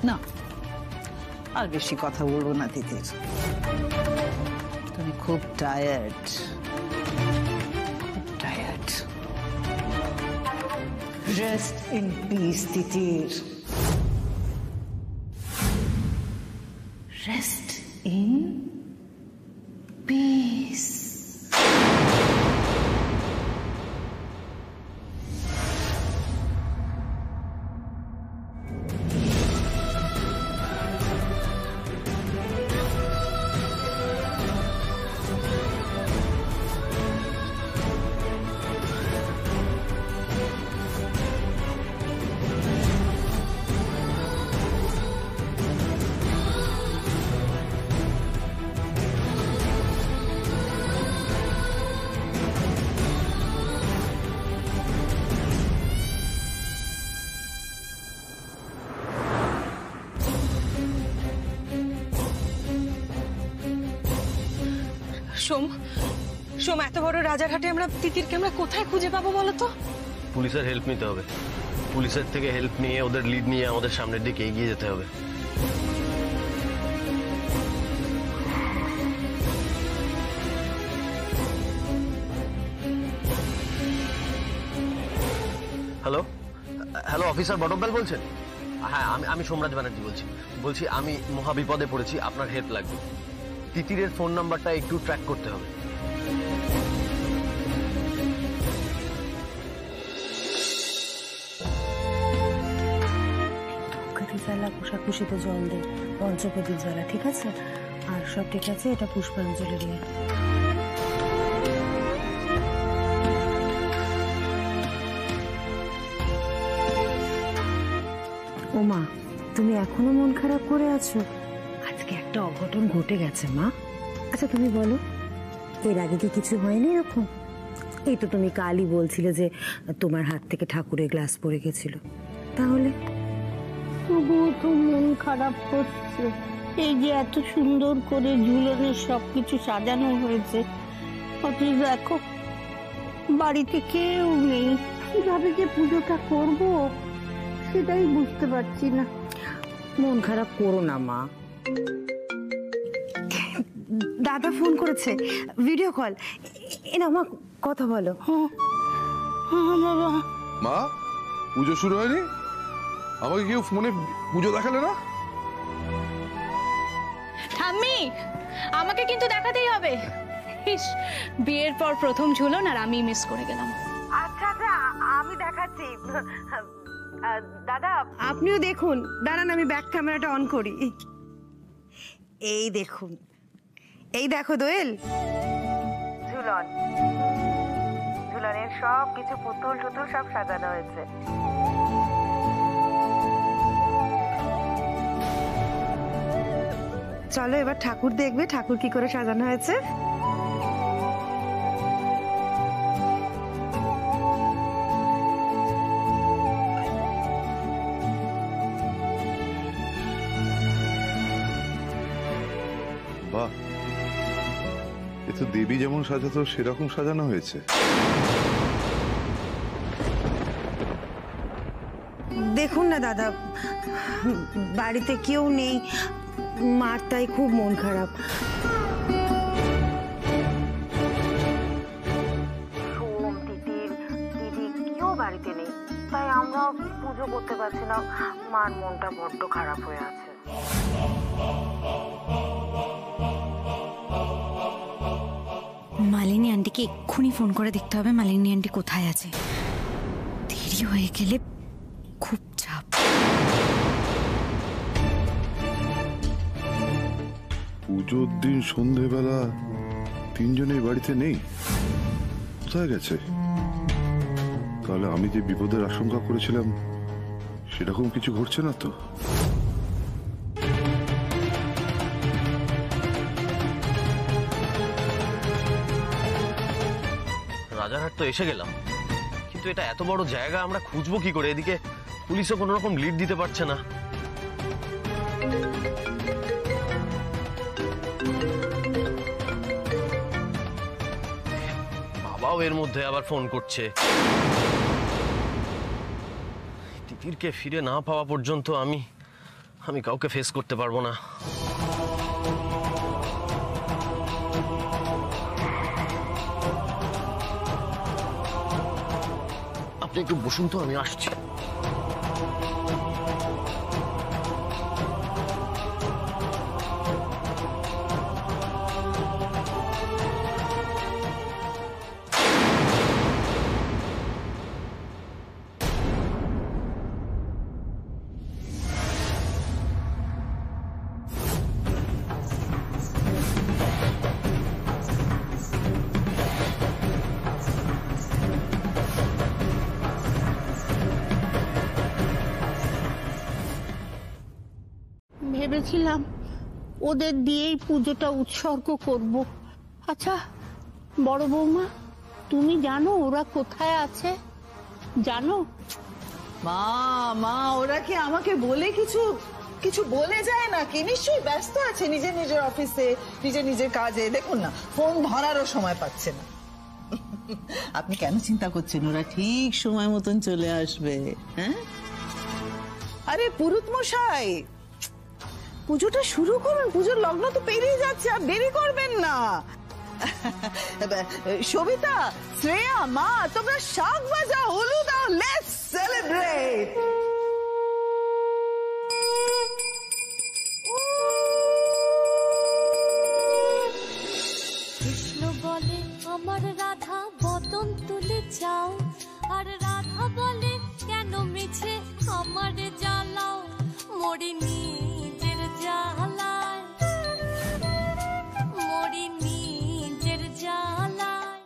না, আর বেশি কথা বলবো না তিতির। তুমি খুব tired, rest in peace Titir, rest in peace. Som, এত বড় রাজারহাটে আমরা তিতিরকে আমরা কোথায় খুঁজে পাবো বলো তো? পুলিশের হেল্প নিতে হবে। পুলিশের থেকে হেল্প নিয়ে ওদের লিড নিয়ে আমাদের সামনের দিকে এগিয়ে যেতে হবে। হ্যালো হ্যালো, অফিসার বটব্যাল বলছেন? হ্যাঁ, আমি সোমরাজ ব্যানার্জি বলছি আমি মহাবিপদে পড়েছি, আপনার হেল্প লাগবে। তিতিরের ফোন নাম্বারটা একটু ট্র্যাক করতে হবে। কুশিতে জল দে, পঞ্চপ্রদীপ জ্বালা, ঠিক আছে? আর সব ঠিক আছে, এটা পুষ্পাঞ্জলি দিয়ে। ওমা, তুমি এখনো মন খারাপ করে আছো? আজকে একটা অঘটন ঘটে গেছে মা। আচ্ছা তুমি বলো, এর আগে কি কিছু হয়নি এরকম? এই তো তুমি কালই বলছিলে যে তোমার হাত থেকে ঠাকুরের গ্লাস পড়ে গেছিল। তাহলে তবুও তো মন খারাপ হচ্ছে। এই যে এত সুন্দর করে ঝুলনের সবকিছু সাজানো হয়েছে, অথচ দেখো বাড়িতে কেউ নেই। কিভাবে যে পুজোটা করবো সেটাই বুঝতে পারছি না। মন খারাপ করো না মা। দাদা ফোন করেছে, ভিডিও কল। এনা মা, কথা বলো। বাবা, মা, পুজো শুরু হয়নি? আমাকে কেউ ফোনে পুজো দেখালে না? ঠাম্মি, আমাকে কিন্তু দেখাতেই হবে। বিয়ের পর প্রথম ঝুলন আর আমি মিস করে গেলাম। আচ্ছা আচ্ছা, আমি দেখাচ্ছি। দাদা আপনিও দেখুন, দাঁড়ান আমি ব্যাক ক্যামেরাটা অন করি। এই দেখুন, এই দেখো দোয়েল, ঝুলনের সব কিছু পুতুল টুতুল সব সাজানো হয়েছে। চলো এবার ঠাকুর দেখবে, ঠাকুর কি করে সাজানো হয়েছে। বাহ, এ তো দেবী যেমন সাজাতো সেরকম সাজানো হয়েছে। দেখুন না দাদা, বাড়িতে কেউ নেই, মার তাই খুব মন খারাপ। সোম, তিতির, দিদি কেউ বাড়িতে নেই, তাই আমরা পুজো করতে পারছি না। মার মনটা বড্ড খারাপ হয়ে আছে। মালিনী আন্টিকে এক্ষুনি ফোন করে দেখতে হবে মালিনী আন্টি কোথায় আছে। দেরি হয়ে গেলে খুব চাপ। পুজোর দিন সন্ধেবেলা তিনজনেই বাড়িতে নেই, কোথায় গেছে? তাহলে আমি যে বিপদের আশঙ্কা করেছিলাম সেরকম কিছু ঘটছে না তো? রাজারহাট তো এসে গেলাম, কিন্তু এটা এত বড় জায়গা, আমরা খুঁজবো কি করে? এদিকে পুলিশও কোনো রকম লিড দিতে পারছে না। বাবাও এর মধ্যে আবার ফোন করছে। তিতিরকে ফিরে না পাওয়া পর্যন্ত আমি কাউকে ফেস করতে পারবো না। আপনি একটু বসুন তো, আমি আসছি। ভেবেছিলাম ওদের দিয়েই পুজোটা উৎসর্গ করব। আচ্ছা বড় বৌমা, তুমি জানো ওরা কোথায় আছে? জানো? মা মা ওরা কি আমাকে বলে কিছু কিছু বলে যায় নাকি? নিশ্চয়ই ব্যস্ত আছে নিজের নিজের অফিসে, নিজের নিজের কাজে। দেখুন না, ফোন ধরারও সময় পাচ্ছে না। আপনি কেন চিন্তা করছেন? ওরা ঠিক সময় মতন চলে আসবে। হ্যাঁ, আরে পুরুত মশাই, পুজোটা শুরু করুন। পুজোর লগ্ন তো পেরিয়ে যাচ্ছে, আর দেরি করবেন না। সবিতা, শ্রেয়া, মা, তোমরা শাক বাজাও, হলুদ দাও, লেটস সেলিব্রেট। কৃষ্ণ বলে আমার রাধা বদন তুলে যাও, আর রাধা বলে কেন মিছে আমার জ্বালাও, মরি নিজের জ্বালায়, মরি নিজের জ্বালায়।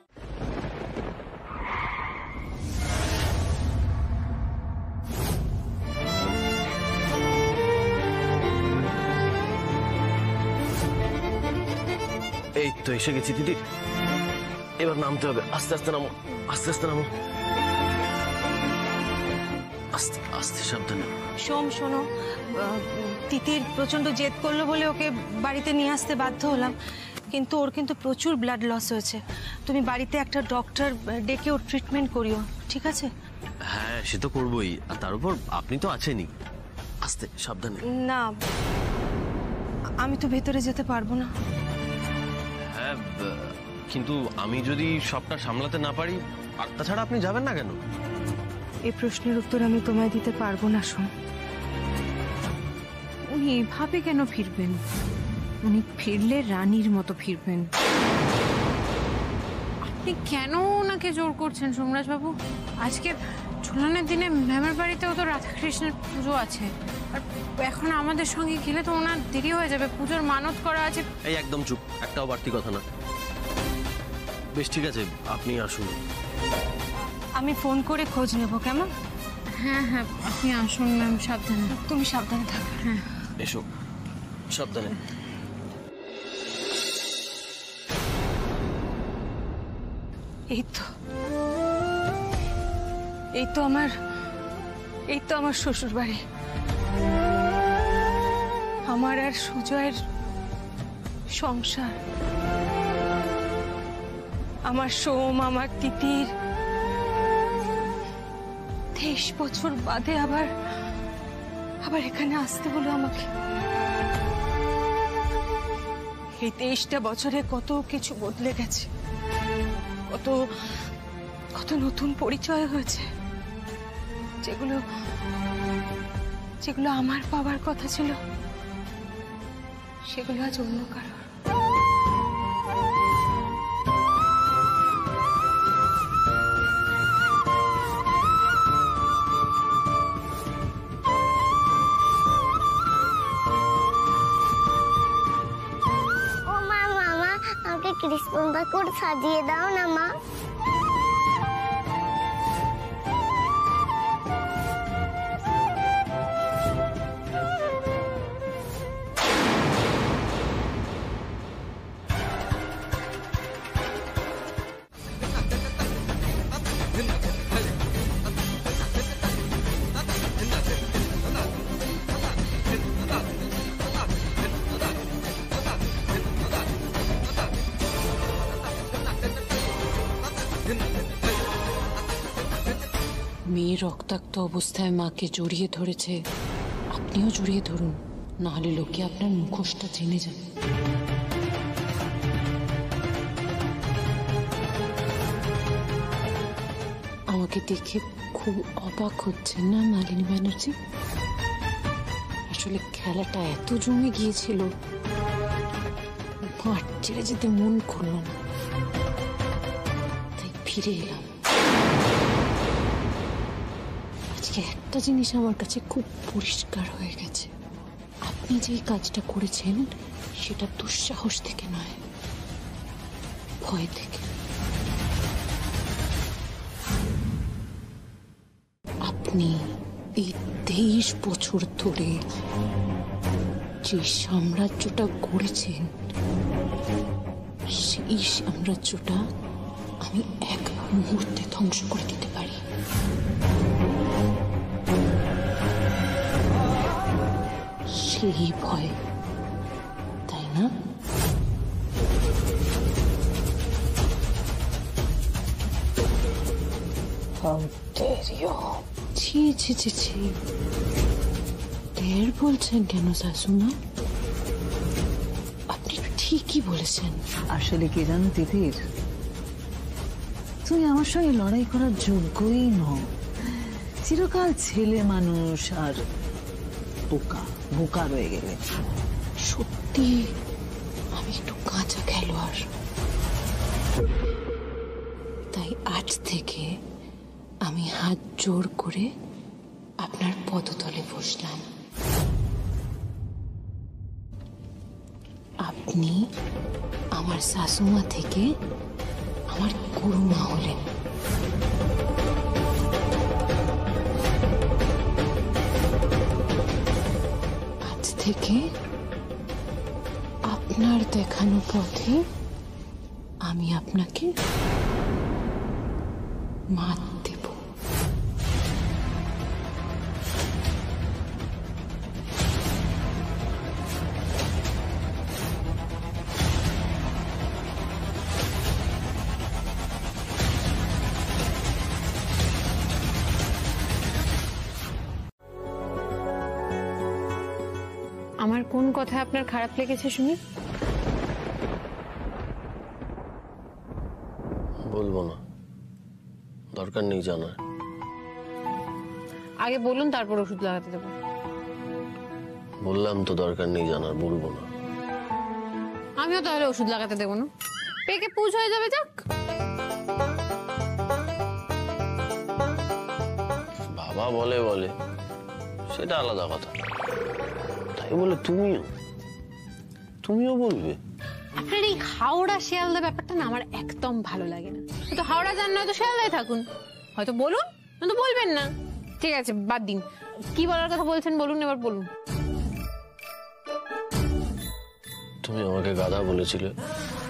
এই তো এসে গেছি দিদি, এবার নামতে হবে। আস্তে আস্তে নামো, আস্তে আস্তে নামো, আস্তে আস্তে, সাবধানে। সোম শোনো, তিতির প্রচন্ড জেদ করলো বলে ওকে বাড়িতে নিয়ে আসতে বাধ্য হলাম, কিন্তু ওর কিন্তু প্রচুর ব্লাড লস হয়েছে। তুমি বাড়িতে একটা ডক্টর ডেকে ওর ট্রিটমেন্ট করিও, ঠিক আছে? হ্যাঁ, সে তো করবোই, আর তার উপর আপনি তো আছেনই। আস্তে, সাবধানে। না, আমি তো ভেতরে যেতে পারবো না। হ্যাঁ, কিন্তু আমি যদি সবটা সামলাতে না পারি, আর তাছাড়া আপনি যাবেন না কেন? এই প্রশ্নের উত্তর আমি তোমায় দিতে পারবো না সোম। উনি এভাবে কেন ফিরবেন? উনি ফিরলে রানীর মতো ফিরবেন। আপনি কেন ওনাকে জোর করছেন সোমরাজ বাবু? আজকে ঝুলনের দিনে ম্যামের বাড়িতেও তো রাধাকৃষ্ণের পুজো আছে, আর এখন আমাদের সঙ্গে গেলে তো ওনার দেরি হয়ে যাবে। পুজোর মানত করা আছে। এই একদম চুপ, একটাও বাড়তি কথা না। বেশ, ঠিক আছে, আপনি আসুন। আমি ফোন করে খোঁজ নেব, কেমন? হ্যাঁ হ্যাঁ, আপনি আসুন ম্যাম, সাবধানে। তুমি সাবধানে থাকো। হ্যাঁ, এসো, সাবধানে। এই তো আমার শ্বশুর বাড়ি। আমার আর সুজয়ের সংসার, আমার সোম, আমার তিতির 23 বছর বাদে আবার এখানে আসতে হলো আমাকে। এই 23টা বছরে কত কিছু বদলে গেছে, কত নতুন পরিচয় হয়েছে, যেগুলো আমার পাওয়ার কথা ছিল, সেগুলো আজ অন্য কারো। কৃষ্ণদা করে সাজিয়ে দাও না মা। মেয়ে রক্তাক্ত অবস্থায় মাকে জড়িয়ে ধরেছে, আপনিও জড়িয়ে ধরুন, না হলে লোকে আপনার মুখোশটা জেনে যাবে। আমাকে দেখে খুব অবাক হচ্ছে না মালিনী ব্যানার্জি? আসলে খেলাটা এত জমে গিয়েছিল, মাঠ ছেড়ে যেতে মন করল না, তাই ফিরে এলাম। আজকে একটা জিনিস আমার কাছে খুব পরিষ্কার হয়ে গেছে, আপনি যেই কাজটা করেছেন সেটা দুঃসাহস থেকে নয়, ভয় থেকে। আপনি এই 23 বছর ধরে যে সাম্রাজ্যটা গড়েছেন, সেই সাম্রাজ্যটা আমি এক মুহূর্তে ধ্বংস করে দিতে পারি। সেই ভয়, তাই না? ছি ছি ছি ছি, ঢের বলছেন কেন শাশুমা? আপনি ঠিকই বলেছেন। আসলে কি জানো তিতির, তুমি আমার সঙ্গে লড়াই করার যোগ্যই নও। চিরকাল ছেলে মানুষ আর বোকা বোকা রয়ে গেলে। সত্যি আমি একটু কাঁচা খেলোয়াড়, তাই আজ থেকে আমি হাত জোর করে আপনার পদতলে বসলাম। আপনি আমার শাশুমা থেকে আমার গুরুমা হলেন। আজ থেকে আপনার দেখানো পথে আমি আপনাকে মাত দেব। আমার কোন কথা আপনার খারাপ লেগেছে শুনি? বলবো না, দরকার নেই জানার। আগে বলুন, তারপর ওষুধ লাগাতে দেবো। বললাম তো দরকার নেই জানার, বলবো না। আমিও তাহলে ওষুধ লাগাতে দেবো না, পেকে পুজ হয়ে যাবে। যাক, বাবা বলে বলে সেটা আলাদা কথা, তাই বলে তুমিও বলবে? আপনার এই হাওড়া শিয়ালদা ব্যাপারটা না আমার একদম ভালো লাগে না। হয়তো হাওড়া যান, নয়তো শিয়ালদায় থাকুন, হয়তো বলুন নয়তো বলবেন না। ঠিক আছে, বাদ দিন। কি বলার কথা বলছেন বলুন, এবার বলুন। তুমি আমাকে গাধা বলেছিলে,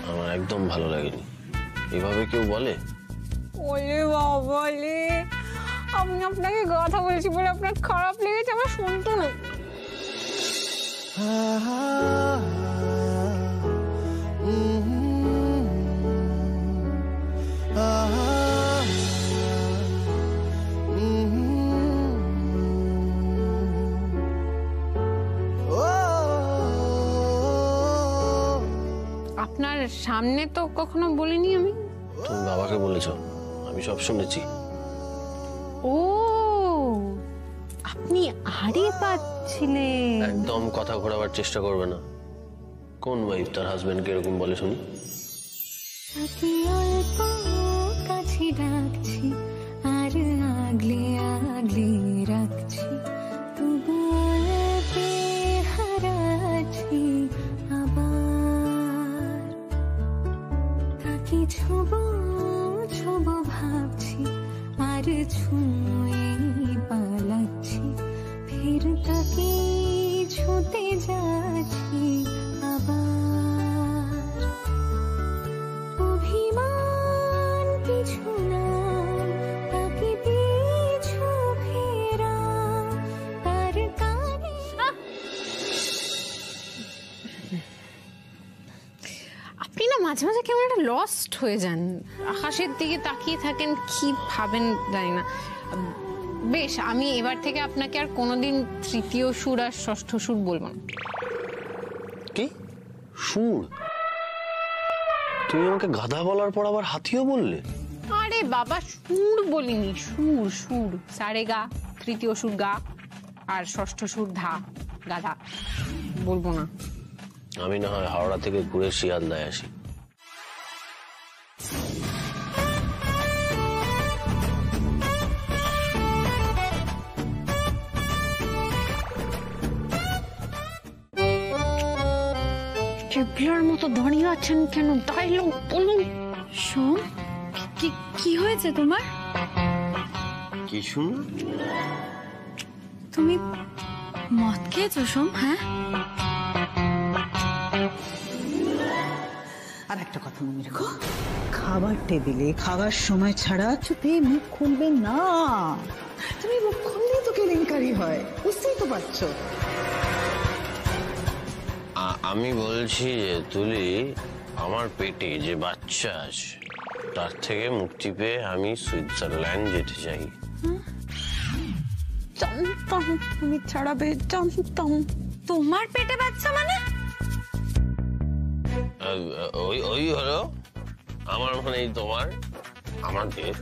আমার একদম ভালো লাগেনি। এভাবে কেউ বলে? ওলে বাবা রে, আমি আপনাকে কথা বলছি বলে আপনার খারাপ লেগেছে, আমার শুনতো না। আপনার সামনে তো কখনো বলিনি আমি। তুমি বাবাকে বলেছো, আমি সব শুনেছি। ও, আপনি আড়ে পাচ্ছিলেন। একদম কথা ঘোরাবার চেষ্টা করবে না। কোন ওয়াইফ তার হাজবেন্ডকে এরকম বলে শুনি? কাছে ডাকছি আর আগলে আগলে রাখছি, তবু হারাচ্ছি আবার। তাকে ছোবো ছোবো ভাবছি আর ছুঁয়ে পালাচ্ছি, ফের তাকে ছুঁতে যাচ্ছি আবার। অভিমান পিছু না, তাকে পিছু ফেরা তার কানে। আপনি না মাঝে মাঝে কেমন একটা লস্ট হয়ে যান, আকাশের দিকে তাকিয়ে থাকেন, কি ভাবেন জানি না। বেশ, আমি এবার থেকে আপনাকে আর কোনোদিন তৃতীয় সুর আর ষষ্ঠ সুর বলবো না। কি সুর? তুমি আমাকে গাধা বলার পর আবার হাতিও বললে? আরে বাবা, সুর বলিনি, সুর সুর। সারে গা, তৃতীয় সুর গা, আর ষষ্ঠ সুর ধা, গাধা বলবো না। আমি না হয় হাওড়া থেকে ঘুরে শিয়ালদায় আসি। চেপলার মতো দাঁড়িয়ে আছেন কেন? ডায়লগ বলুন। সোম, কি হয়েছে তোমার? কি শুন? তুমি মদ খেয়েছো সোম? হ্যাঁ। আর একটা কথা মনে রেখো, খাবার টেবিলে খাবার সময় ছাড়া চুপে মুখ খুলবে না। তুমি মুখ খুললেই তো কেলেঙ্কারি হয়, বুঝতেই তো পারছো। আমি বলছি যে তুলি, আমার পেটে যে বাচ্চা আছে তার থেকে মুক্তি পেয়ে আমি সুইজারল্যান্ড যেতে চাই। জানতাম তুমি ছাড়াবে, জানতাম। তোমার পেটে বাচ্চা মানে? ওই হলো আমার, মানে তোমার আমাদের।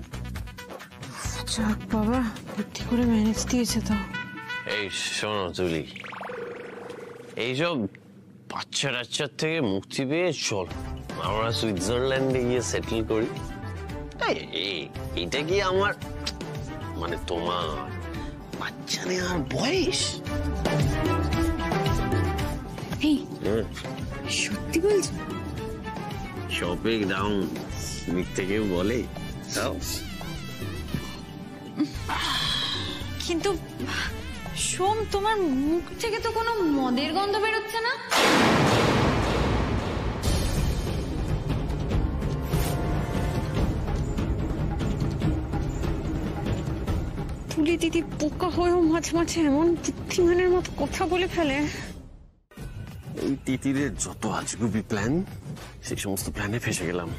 যাক বাবা, বুদ্ধি করে ম্যানেজ দিয়েছে তো। এই শোনো তুলি, এইসব বাচ্চা টাচ্চার থেকে মুক্তি পেয়ে চল আমরা সুইজারল্যান্ডে গিয়ে সেটেল করি। এটা কি আমার, মানে তোমার বাচ্চা নেওয়ার বয়স? সত্যি বলছো? শপিং ডাউন মিথ্যে কেউ বলে? তাও কিন্তু সোম, তোমার মুখ থেকে তো কোনো মদের গন্ধ বেরোচ্ছে না। তুলি দিদি পোকা হয়েও মাঝে মাঝে এমন বুদ্ধিমানের মতো কথা বলে ফেলে। এই তিতিরের যত আজগুবি প্ল্যান, সেই সমস্ত প্ল্যানে ফেসে গেলাম।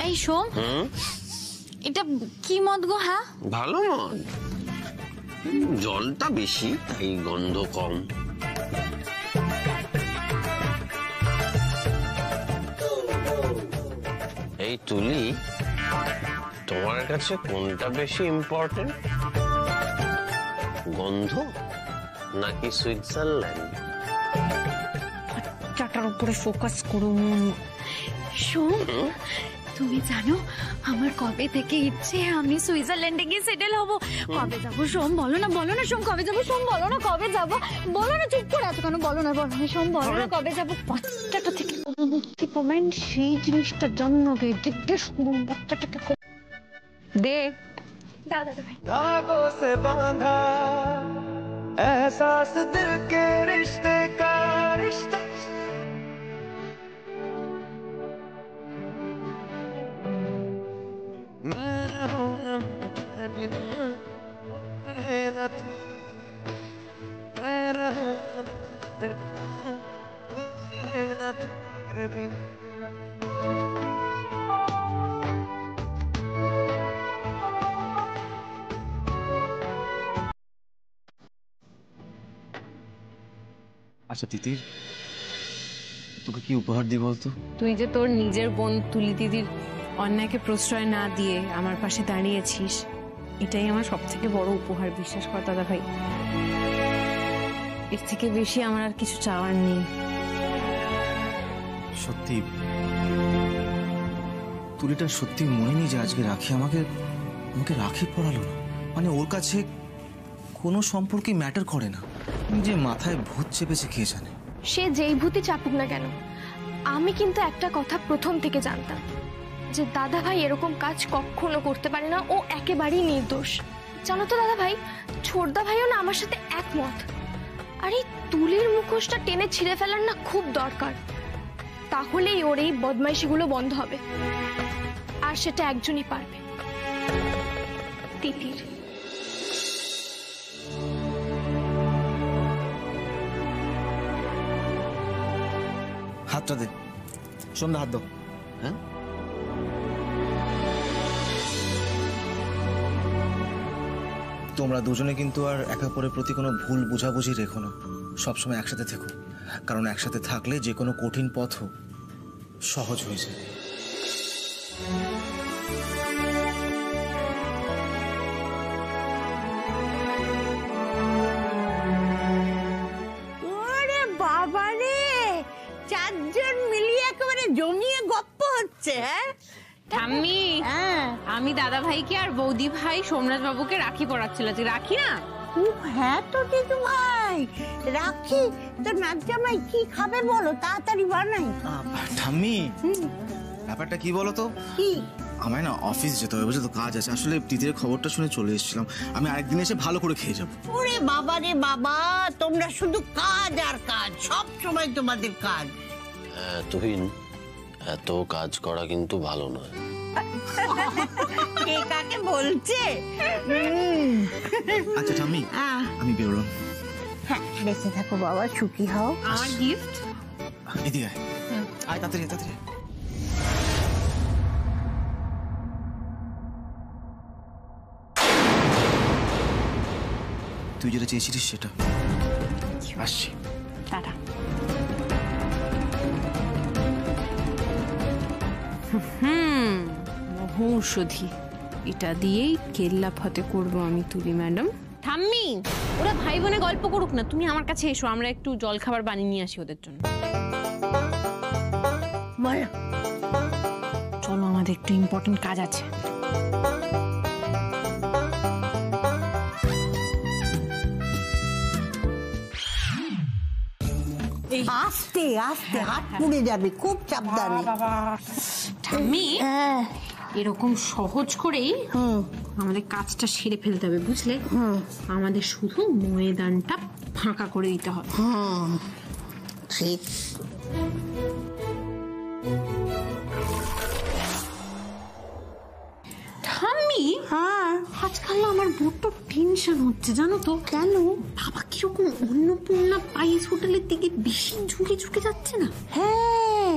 এই সোম, এটা কি মদ গো? হ্যাঁ, ভালো মদ, জলটা বেশি তাই গন্ধ কম। এই তুলি, তোমার কাছে কোনটা বেশি ইম্পর্টেন্ট, গন্ধ নাকি সুইজারল্যান্ড? বাচ্চাটার উপরে ফোকাস করুন। সোম, তুমি জানো আমার কবে থেকে ইচ্ছে আমি সুইজারল্যান্ডে গিয়ে সেটেল হব। কবে যাবো সোম? বলো না, বলো না সোম, কবে যাবো? সোম বলো না, কবে যাবো? বলো না, চুপ করে আছো কেন? বলো না, বলো না সোম, বলো না কবে যাবো? বাচ্চাটা থেকে মুক্তি পাবেন সেই জিনিসটা জানবে। জিজ্ঞেস করুন বাচ্চাটাকে। দে দাও দাদা ভাই। धागों से बांधा एहसास दिल के रिश्ते का रिश्ता আচ্ছা তিতির, তোকে কি উপহার দিই বলতো? তুই যে তোর নিজের বোন তুলি দিদির অন্যায়কে প্রশ্রয় না দিয়ে আমার পাশে দাঁড়িয়েছিস, এটাই আমার সব থেকে বড় উপহার। বিশ্বাস কর দাদা ভাই, এর থেকে বেশি আমার আর কিছু চাওয়ার নেই। সত্যি তুলিটা সত্যি মনে নেই যে আজকে রাখি আমাকে রাখি পড়ালো না। মানে ওর কাছে কোনো সম্পর্কে ম্যাটার করে না, যে মাথায় ভূত চেপেছে কে জানে। সে যেই ভূতি চাপুক না কেন, আমি কিন্তু একটা কথা প্রথম থেকে জানতাম, যে দাদা ভাই এরকম কাজ কখনো করতে পারে না। ও একেবারেই নির্দোষ। জানো তো দাদা ভাই, ছোটদা ভাইও না আমার সাথে একমত। আর এই তুলির মুখোশটা টেনে ছিঁড়ে ফেলার না খুব দরকার, তাহলেই ওর এই বদমাইশিগুলো বন্ধ হবে। আর সেটা একজনই পারবে, তিতির। হাতটা দে, সন্ধ্যা হাত দাও। হ্যাঁ তোমরা দুজনে কিন্তু আর একে অপরের প্রতি কোনো ভুল বোঝাবুঝি রেখো না, সবসময় একসাথে থেকো, কারণ একসাথে থাকলে যে কোনো কঠিন পথও সহজ হয়ে যায়। ওরে বাবা রে, চারজন মিলিয়ে একেবারে জমিয়ে গপ্প হচ্ছে। হ্যাঁ ঠাম্মি, আমি দাদা ভাইকে আর বৌদি ভাই সোমরাজ বাবুকে রাখি পরাচ্ছিল। রাখি না? হ্যাঁ তো দিদু ভাই, রাখি তো নাচ জামাই কি খাবে বলো, তাড়াতাড়ি বানাই। ঠাম্মি, ব্যাপারটা কি বলো তো? কি? আমায় না অফিস যেতে হবে, বুঝলে তো, কাজ আছে। আসলে তিতিরের খবরটা শুনে চলে এসেছিলাম, আমি আরেকদিন এসে ভালো করে খেয়ে যাবো। ওরে বাবা রে বাবা, তোমরা শুধু কাজ আর কাজ, সব সময় তোমাদের কাজ। তুহিন, এত কাজ করা কিন্তু ভালো নয়। কে কাকে বলছে? আচ্ছা ঠাম্মি, আমি বেরোলাম। হ্যাঁ, বেঁচে থাকো বাবা, সুখী হও। আমার গিফট এদিকে আয়, আয় তাড়াতাড়ি তাড়াতাড়ি। তুই যেটা চেয়েছিলিস সেটা। আসছি। টাটা। মহৌষধি, এটা দিয়েই কেল্লা ফতে করবো আমি তুলি ম্যাডাম। ঠাম্মি, ওরা ভাই বোনে গল্প করুক না, তুমি আমার কাছে এসো, আমরা একটু জল খাবার বানিয়ে নিয়ে আসি ওদের জন্য। চলো, আমাদের একটু ইম্পর্টেন্ট কাজ আছে। আস্তে আস্তে, হাত পুড়ে যাবে, খুব সাবধানে। ঠাম্মি, এরকম সহজ করেই আমাদের কাজটা সেরে ফেলতে হবে, বুঝলে? আমাদের শুধু ময়দানটা ফাঁকা করে দিতে হবে। ঠিক। ঠাম্মি, আজকাল না আমার বড্ড টেনশন হচ্ছে, জানো তো? কেন? বাবা কিরকম অন্নপূর্ণা পায়েস হোটেলের দিকে বেশি ঝুঁকে ঝুঁকে যাচ্ছে না? হ্যাঁ,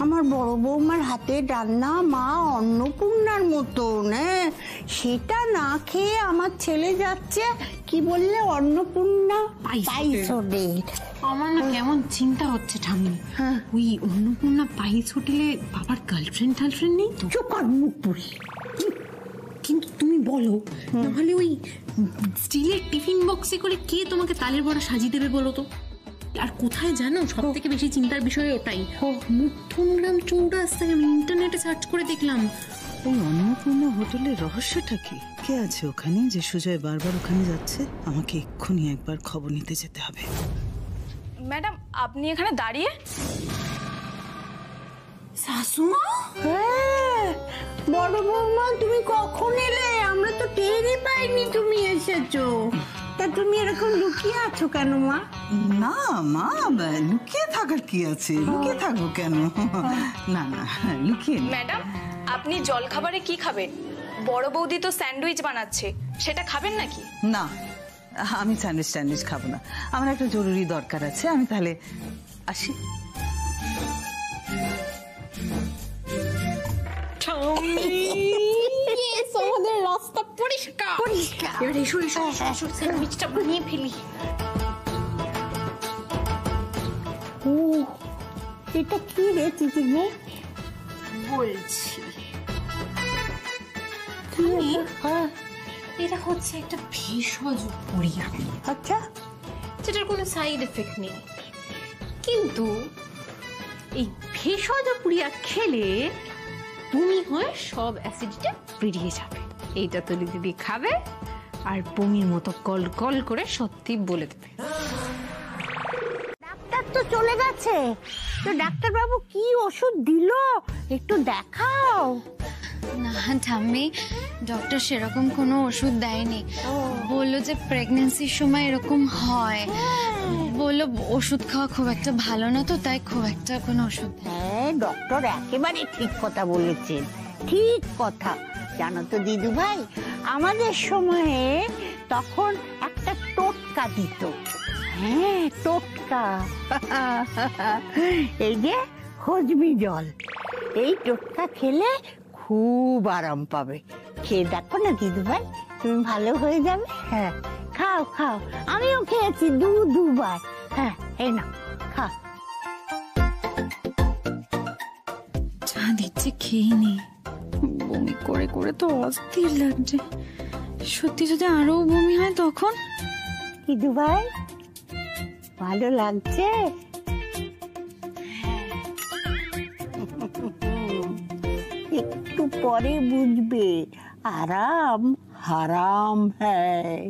আমার বড় বৌমার হাতের রান্না মা অন্নপূর্ণার মতন। সেটা না খেয়ে আমার ছেলে যাচ্ছে কি বললে, অন্নপূর্ণা পায়েস হোটেল। আমার না কেমন চিন্তা হচ্ছে ঠাম্মি, ওই অন্নপূর্ণা পায়েস হোটেলে বাবার গার্লফ্রেন্ড টার্লফ্রেন্ড নেই তো? চোখ আর মুখ পুরি। কিন্তু তুমি বলো, নাহলে ওই স্টিলের টিফিন বক্সে করে কে তোমাকে তালের বড়া সাজিয়ে দেবে বলো তো? আর কোথায় জানো সব থেকে বেশি চিন্তার বিষয় ওটাই, মধ্যমগ্রাম চৌরাস্তায় আমি ইন্টারনেটে সার্চ করে দেখলাম। ওই অন্নপূর্ণা হোটেলের রহস্যটা কি? কে আছে ওখানে যে সুজয় বারবার ওখানে যাচ্ছে? আমাকে এক্ষুনি একবার খবর নিতে যেতে হবে। ম্যাডাম, আপনি এখানে দাঁড়িয়ে? শাশুমা, বড় বৌমা, তুমি কখন এলে? আমরা তো টেরই পাইনি তুমি এসেছো। তা তুমি এরকম লুকিয়ে আছো কেন মা? না মা, লুকিয়ে থাকার কি আছে? লুকিয়ে থাকবো কেন? না না, লুকিয়ে নেই। ম্যাডাম, আপনি জলখাবারে কি খাবেন? বড় বৌদি তো স্যান্ডউইচ বানাচ্ছে, সেটা খাবেন নাকি? না, আমি স্যান্ডউইচ খাবো না। আমার একটা জরুরি দরকার আছে, আমি তাহলে আসি। আমাদের রাস্তা পরিষ্কার পরিষ্কার। এবার এসো এসো এসো, স্যান্ডউইচটা বানিয়ে ফেলি। ও, এটা কি রে তিতির মেয়ে? বলছি, এটা হচ্ছে একটা ভেষজ পুরিয়া। আচ্ছা, যেটার কোনো সাইড এফেক্ট নেই, কিন্তু এই ভেষজ পুরিয়া খেলে বমি হয়, সব অ্যাসিডিটি বেরিয়ে যাবে। এইটা তো দিদি খাবে আর বমির মতো কল কল করে সত্যি বলে দেবে। ডাক্তার তো চলে গেছে, তো ডাক্তার বাবু কি ওষুধ দিল একটু দেখাও। না ঠাম্মি, ডক্টর সেরকম কোনো ওষুধ দেয়নি। বললো যে প্রেগন্যান্সির সময় এরকম হয়, বললো ওষুধ খাওয়া খুব একটা ভালো না, তো তাই খুব একটা কোনো ওষুধ। হ্যাঁ, ডক্টর একেবারে ঠিক কথা বলেছেন, ঠিক কথা। জানো তো দিদু ভাই, আমাদের সময়ে তখন একটা টোটকা দিত। হ্যাঁ, টোটকা, এই যে হজমি জল, এই টোটকা খেলে খুব আরাম পাবে। খেয়ে দেখো না দিদু ভাই, তুমি ভালো হয়ে যাবে। হ্যাঁ খাও খাও, আমিও খেয়েছি দুবার। হ্যাঁ এই না খাও। যা দিচ্ছে খেয়ে নি, বমি করে করে তো অস্থির লাগছে। সত্যি যদি আরো বমি হয় তখন? দিদু ভাই ভালো লাগছে? একটু পরে বুঝবে আরাম হারাম হ্যায়।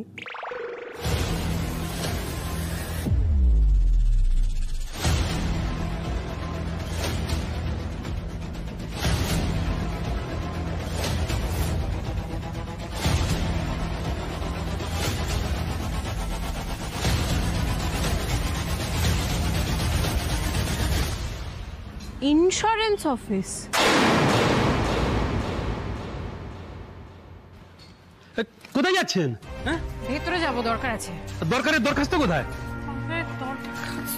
Insurance office? কোথায় যাচ্ছেন? হ্যাঁ ভেতরে যাব, দরকার আছে। দরকারের দরখাস্ত কোথায়?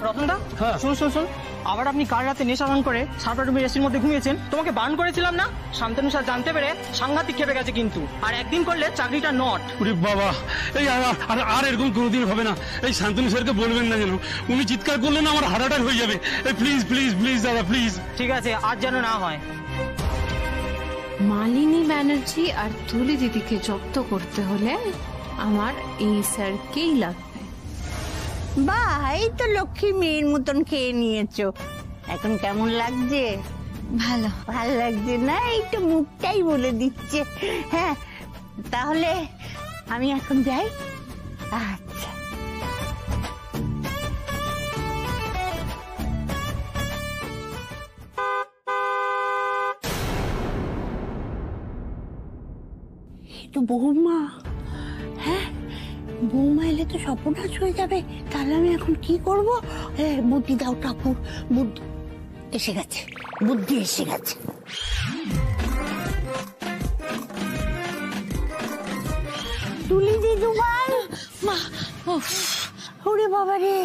রতনদা শুন শুন শুন, আবার আপনি কাল রাতে নেশা ভান করে সারা তুমি এসির মধ্যে ঘুমিয়েছেন। তোমাকে বারণ করেছিলাম না? শান্তনু স্যার জানতে পেরে সাংঘাতিক খেপে গেছে কিন্তু। আর একদিন করলে চাকরিটা নট। ওরে বাবা, এই আর এরকম কোনোদিন হবে না। এই শান্তনু স্যারকে বলবেন না যেন, উনি চিৎকার করলেন আমার হার্ট অ্যাটাক হয়ে যাবে। প্লিজ প্লিজ প্লিজ দাদা প্লিজ। ঠিক আছে, আর যেন না হয়। মালিনী ব্যানার্জি আর তুলি দিদিকে জব্দ করতে হলে আমার এই স্যারকেই লাগবে। বাহ, এই তো লক্ষ্মী মেয়ের মতন খেয়ে নিয়েছো। এখন কেমন লাগছে? ভালো ভালো লাগছে না? এই তো মুখটাই বলে দিচ্ছে। হ্যাঁ তাহলে আমি এখন যাই। আচ্ছা এই তো বৌমা। হ্যাঁ বৌমা এলে তো সর্বনাশ হয়ে যাবে। তাহলে আমি এখন কি করব? বুদ্ধি দাও ঠাকুর। বুদ্ধি এসে গেছে, বুদ্ধি এসে গেছে। তুলি দিদু ভাই, মা ওরে বাবা রে,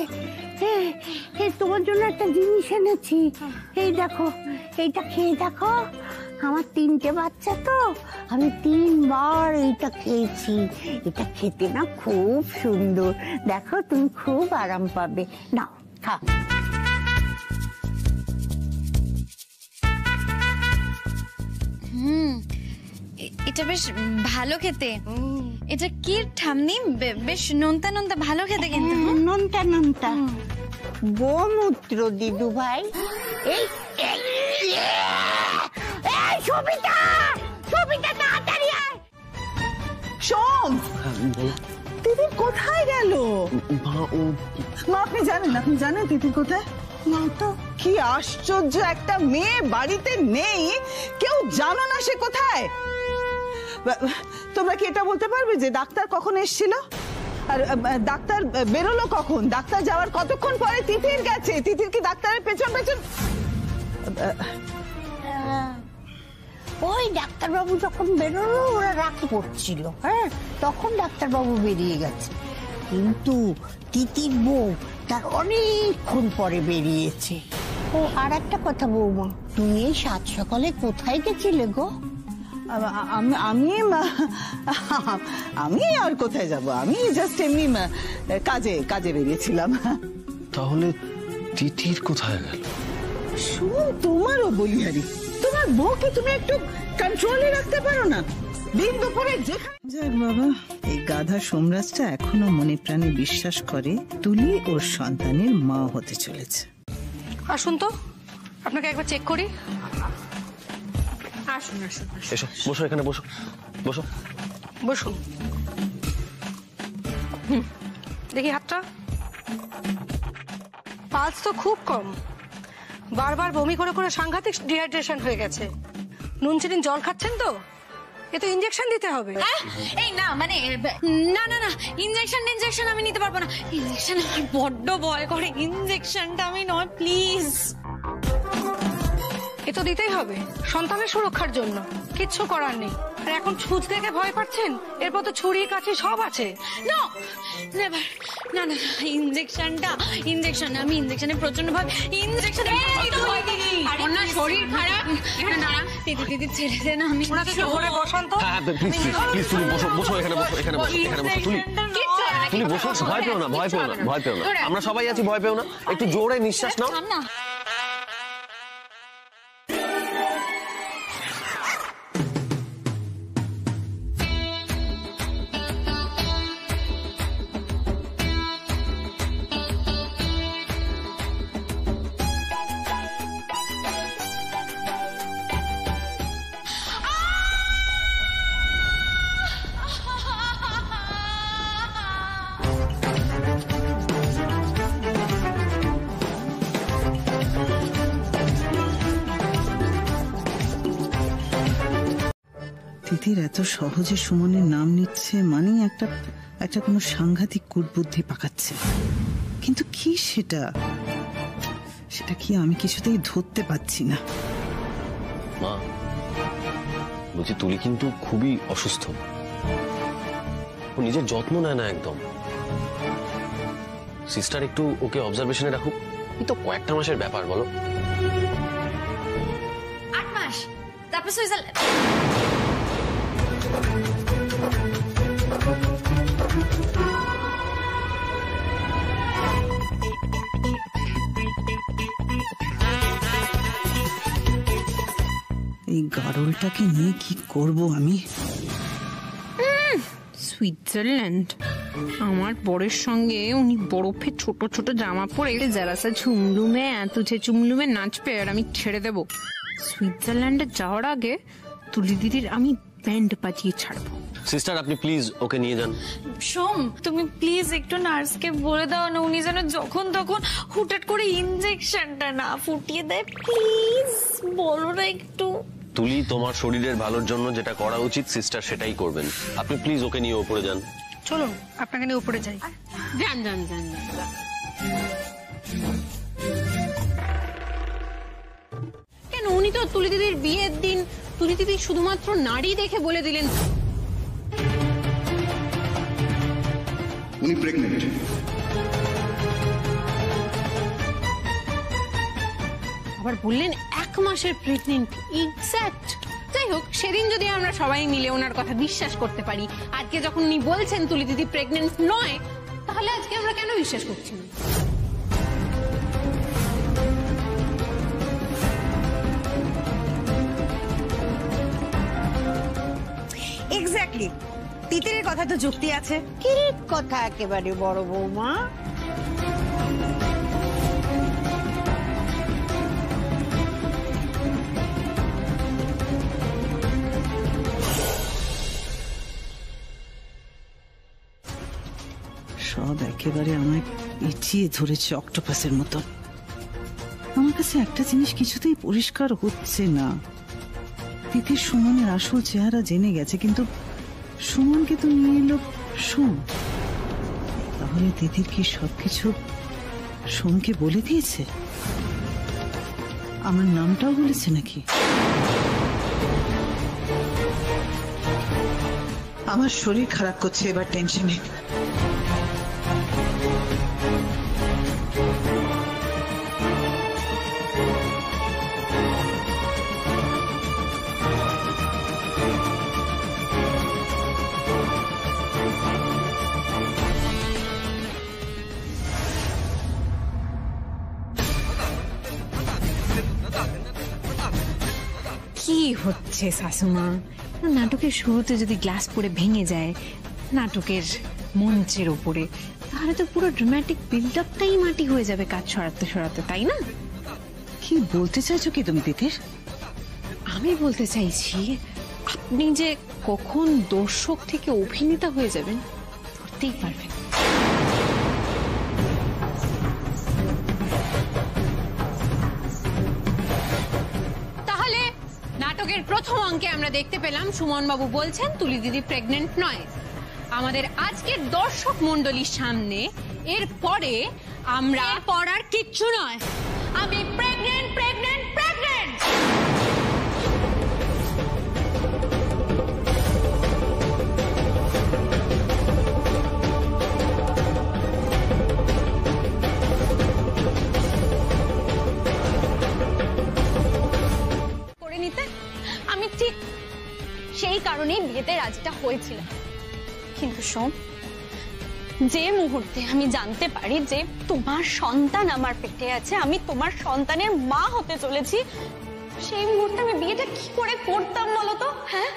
তোমার জন্য একটা জিনিস এনেছি। এই দেখো, এইটা খেয়ে দেখো। আমার 3টে বাচ্চা তো, আমি 3 বার এইটা খেয়েছি। এটা খেতে না খুব সুন্দর। দেখো তুমি খুব আরাম পাবে। নাও খা। এটা বেশ ভালো খেতে। এটা কি ঠামনি? বেশ নোনতা নোনতা ভালো খেতে কিন্তু। নোনতা নোনতা গোমূত্র দিদু ভাই। এই সবিতা, সবিতা তাড়াতাড়ি আয়। সোম, তিতির কোথায় গেল? মা আপনি জানেন তিতির কোথায়? না তো। কি আশ্চর্য, একটা মেয়ে বাড়িতে নেই, কেউ জানো না সে কোথায়? তোমরা কি এটা বলতে পারবে যে ডাক্তার কখন এসেছিল? আর ডাক্তার বেরোলো কখন? ডাক্তার যাওয়ার কতক্ষণ পরে তিতির গেছে? তিতির কি ডাক্তারের পেছন পেছন? ওই ডাক্তারবাবু যখন বেরোলো ওরা রাখি পড়ছিল। হ্যাঁ তখন ডাক্তারবাবু বেরিয়ে গেছে, কিন্তু তিতির বউ তার অনেকক্ষণ পরে বেরিয়েছে। ও আর একটা কথা বৌমা, তুমি এই 7 সকালে কোথায় গেছিলে গো? আমি আর কোথায় যাব? আমি জাস্ট এমনি কাজে বেরিয়েছিলাম। তাহলে তিতির কোথায় গেল? শুন, তোমারও বলি হারি, তোমার বউকে তুমি একটু কন্ট্রোলে রাখতে পারো না? দিন দুপুরে যেখানে যাক বাবা, এই গাধা সোমরাজটা এখনো মনে প্রাণে বিশ্বাস করে তুলি ওর সন্তানের মা হতে চলেছে। আসুন তো, আপনাকে একবার চেক করি। আসুন আসুন, এসো বসো, এখানে বসো বসো বসুন। দেখি হাতটা। পালস তো খুব কম, বারবার বমি করে করে সাংঘাতিক ডিহাইড্রেশন হয়ে গেছে। নুন চিনি জল খাচ্ছেন তো? এ তো ইনজেকশন দিতে হবে। এই না মানে না না না, ইনজেকশন আমি নিতে পারবো না। ইনজেকশন আমার বড্ড ভয় করে। ইনজেকশনটা আমি নয় প্লিজ। এ তো দিতেই হবে সন্তানের সুরক্ষার জন্য, কিচ্ছু করার নেই। আর এখন ছুঁচ দেখে ভয় পাচ্ছেন? এরপর তো ছুরি কাছে সব আছে। না না না, ইনজেকশন আমি ইনজেকশনে প্রচন্ড ভয়। ইনজেকশনে না, শরীর খারাপ। দিদি ছেড়ে দেন, আমি বসন্ত। হ্যাঁ প্লিজ প্লিজ তুমি বসো, বসো এখানে, বসো এখানে, বসো এখানে, বসো তুমি বসো, ভয় পেও না, ভয় পেও না, ভয় পেও না, আমরা সবাই আছি, ভয় পেও না। একটু জোরে নিঃশ্বাস নাও। তিতির এত সহজে সুমনের নাম নিচ্ছে মানে একটা কোনো সাংঘাতিক কুটবুদ্ধি পাকাচ্ছে, কিন্তু কি সেটা কি আমি কিছুতেই ধরতে পারছি না। মা বলছি, তুলি কিন্তু খুবই অসুস্থ, ও নিজের যত্ন নেয় না একদম। সিস্টার একটু ওকে অবজারভেশনে রাখুক। এই তো কয়েকটা মাসের ব্যাপার, বলো। 8 মাস, তারপর সুইজারল্যান্ড। এই গাড়লটাকে নিয়ে কি করব আমি? সুইজারল্যান্ড? আমার বরের সঙ্গে উনি বরফে ছোট ছোট জামা পরে যারা সা ঝুমলুমে তুঝে চুমলুমে নাচবে আর আমি ছেড়ে দেব। সুইজারল্যান্ডে যাওয়ার আগে তুলি দিদির আমি ব্যান্ড বাজিয়ে ছাড়বো। সিস্টার আপনি প্লিজ ওকে নিয়ে যান। সোম, তুমি প্লিজ একটু নার্সকে বলে দাও না, উনি যেন যখন তখন হুটহাট করে ইনজেকশনটা না ফুটিয়ে দেয়। প্লিজ বলো না একটু। তুলি, তোমার শরীরের ভালোর জন্য যেটা করা উচিত সিস্টার সেটাই করবেন। আপনি প্লিজ ওকে নিয়ে উপরে যান। চলুন আপনাকে নিয়ে উপরে যাই। যান যান যান। কেন, উনি তো তুলি দিদির বিয়ের দিন তুলি দিদি শুধুমাত্র নারী দেখে বলে দিলেন উনি প্রেগনেন্ট। আবার বললেন 1 মাসের প্রেগনেন্ট। এক্স্যাক্ট। যাই হোক, সেদিন যদি আমরা সবাই মিলে ওনার কথা বিশ্বাস করতে পারি, আজকে যখন উনি বলছেন তুলি দিদি প্রেগনেন্ট নয়, তাহলে আজকে আমরা কেন বিশ্বাস করছি না? এক্স্যাক্টলি, তিতিরের কথা তো যুক্তি আছে। কি কথা একেবারে বড় বৌমা। সব একেবারে আমায় পেঁচিয়ে ধরেছে অক্টোপাসের মতো। আমার কাছে একটা জিনিস কিছুতেই পরিষ্কার হচ্ছে না। তিতির সুমনের আসল চেহারা জেনে গেছে, কিন্তু সুমনকে তো নিয়ে এলো সোম। তাহলে তিতির কি সবকিছু সোমকে বলে দিয়েছে? আমার নামটাও বলেছে নাকি? আমার শরীর খারাপ করছে এবার টেনশনে। কি হচ্ছে শাশুমা? নাটকের শুরুতে যদি গ্লাস পড়ে ভেঙে যায় নাটকের মঞ্চের উপরে, তাহলে তো পুরো ড্রামাটিক বিল্ড আপটাই মাটি হয়ে যাবে কাজ সরাতে সরাতে, তাই না? কি বলতে চাইছো কি তুমি তিতির? আমি বলতে চাইছি আপনি যে কখন দর্শক থেকে অভিনেতা হয়ে যাবেন ধরতেই পারবেন। তাহলে নাটকের প্রথম অঙ্কে আমরা দেখতে পেলাম সুমন বাবু বলছেন তুলি দিদি প্রেগনেন্ট নয়। আমাদের আজকের দর্শক মণ্ডলীর সামনে এরপরে আমরা পড়ার কিচ্ছু নয়, আমি প্রেগনেন্ট প্রেগনেন্ট প্রেগনেন্ট। হয়েছিলাম। কিন্তু শোন, যে মুহূর্তে আমি জানতে পারি যে তোমার সন্তান আমার পেটে আছে, আমি তোমার সন্তানের মা হতে চলেছি, সেই মুহূর্তে আমি বিয়েটা কি করে করতাম বলো তো? হ্যাঁ,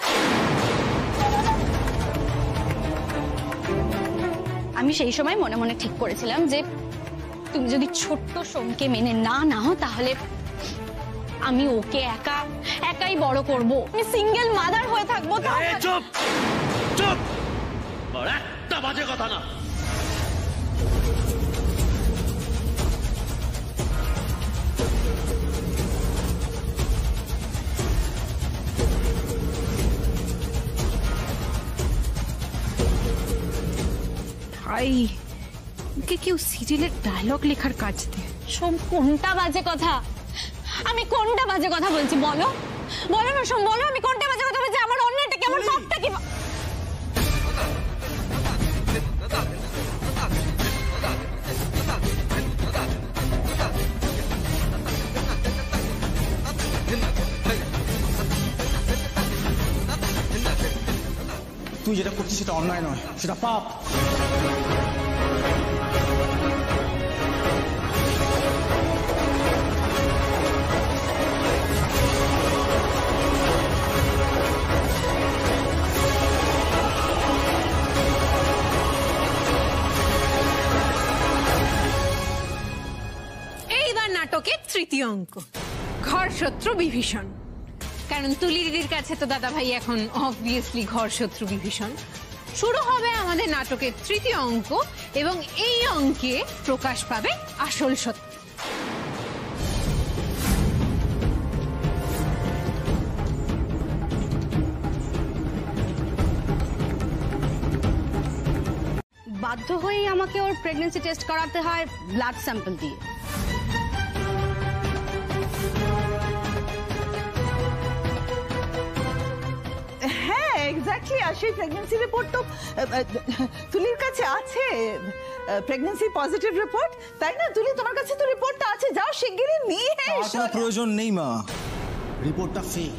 আমি সেই সময় মনে মনে ঠিক করেছিলাম যে তুমি যদি ছোট্ট সোমকে মেনে না নাও তাহলে আমি ওকে একাই বড় করব, আমি সিঙ্গেল মাদার হয়ে থাকবো। চুপ চুপ, একটা বাজে কথা না। ভাই, ওকে কেউ সিরিয়ালের ডায়লগ লেখার কাজ দেয়। সোম, কোনটা বাজে কথা? আমি কোনটা বাজে কথা বলছি বলো? বলো না সোম, বলো আমি কোনটা বাজে কথা বলছি? আমার অন্যটা কি, আমার সবটা কি? তুই যেটা করছিস সেটা অন্যায় নয়, সেটা পাপ। এইবার নাটকের তৃতীয় অঙ্ক, ঘর শত্রু বিভীষণ। কারণ তুলি দিদির কাছে তো দাদা ভাই এখন অবভিয়াসলি ঘর শত্রু বিভীষণ। শুরু হবে আমাদের নাটকের তৃতীয় অঙ্ক এবং এই অঙ্কে প্রকাশ পাবে আসল সত্য। বাধ্য হয়েই আমাকে ওর প্রেগন্যান্সি টেস্ট করাতে হয় ব্লাড স্যাম্পল দিয়ে। হ্যাঁ এক্স্যাক্টলি, আর সেই প্রেগন্যান্সি রিপোর্ট তো তুলির কাছে আছে, প্রেগন্যান্সি পজিটিভ রিপোর্ট, তাই না? তুলি, তোমার কাছে তো রিপোর্টটা আছে, যাও শিগগিরই নিয়ে এসো। কোনো প্রয়োজন নেই মা, রিপোর্টটা ফেক।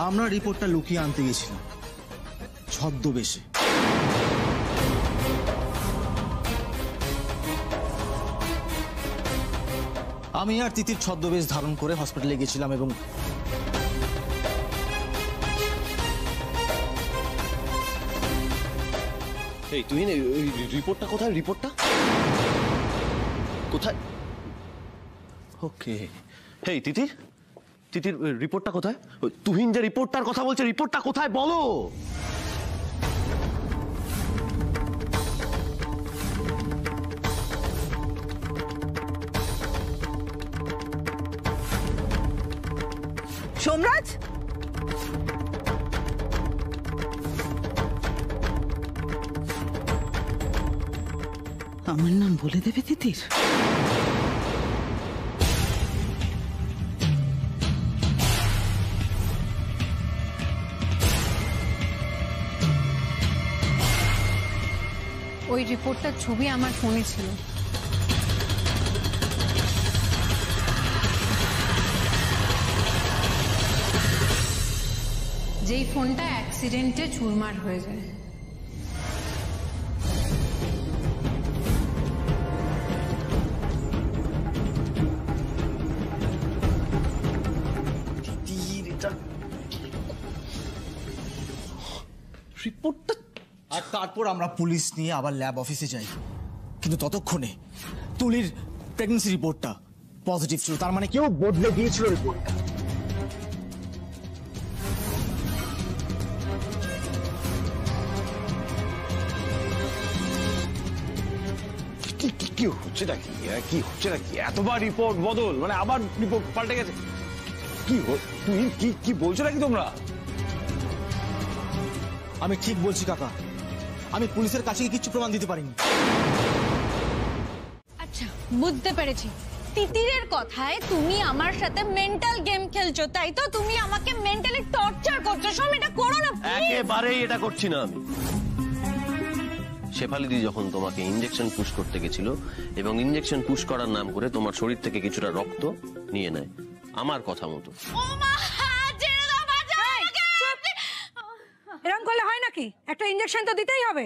আমরা রিপোর্টটা লুকিয়ে আনতে গেছিলাম ছদ্মবেশে। আমি আর তিতির ছদ্মবেশ ধারণ করে হসপিটালে গেছিলাম এবং এই তুই রিপোর্টটা কোথায়? রিপোর্টটা কোথায়? ওকে, হেই তিতির, তিতির রিপোর্টটা কোথায়? তুহিন যে রিপোর্টটার কথা বলছে, রিপোর্টটা কোথায় বলো? সোমরাজ, আমার নাম বলে দেবে তিতির? ওই রিপোর্টটার ছবি আমার ফোনে ছিল। যেই ফোনটা অ্যাক্সিডেন্টে চুরমার হয়ে যায়। রিপোর্টটা, আর তারপর আমরা পুলিশ নিয়ে আবার ল্যাব অফিসে যাই, কিন্তু ততক্ষণে তুলির প্রেগন্যান্সি রিপোর্টটা পজিটিভ ছিল। তার মানে কেউ বদলে দিয়েছিল রিপোর্টটা। কি হচ্ছে নাকি? কি হচ্ছে নাকি? এতবার রিপোর্ট বদল, মানে আবার রিপোর্ট পাল্টে গেছে। কি তুই কি বলছো নাকি তোমরা? আমি ঠিক বলছি কাকা, আমি পুলিশের কাছে কিছু প্রমাণ দিতে পারিনি। আচ্ছা বুঝতে পেরেছি, তিতিরের কথায় তুমি আমার সাথে মেন্টাল গেম খেলছো, তাই তো? তুমি আমাকে মেন্টালি টর্চার করছো। সোম, এটা করো না please। একেবারেই এটা করছি না আমি। শেফালি দি যখন তোমাকে ইনজেকশন পুশ করতে গেছিল এবং ইনজেকশন পুশ করার নাম করে তোমার শরীর থেকে কিছুটা রক্ত নিয়ে নেয় আমার কথা মতো। এরকম করলে হয় নাকি? একটা ইনজেকশন তো দিতেই হবে।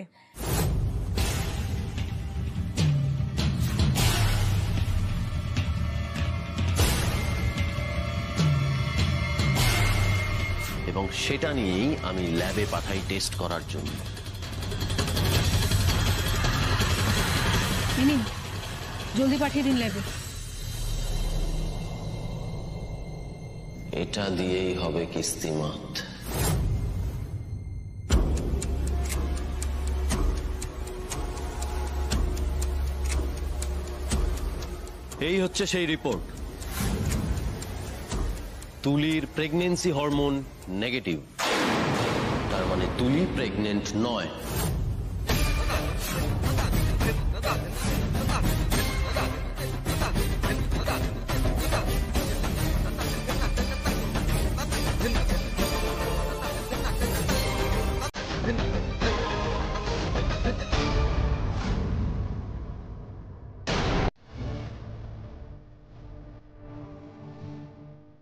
এবং সেটা নিয়েই আমি ল্যাবে পাঠাই টেস্ট করার জন্য। জলদি পাঠিয়ে দিন ল্যাবে। এটা দিয়েই হবে কিস্তিমাত। এই হচ্ছে সেই রিপোর্ট। তুলির প্রেগন্যান্সি হরমোন নেগেটিভ, তার মানে তুলি প্রেগনেন্ট নয়।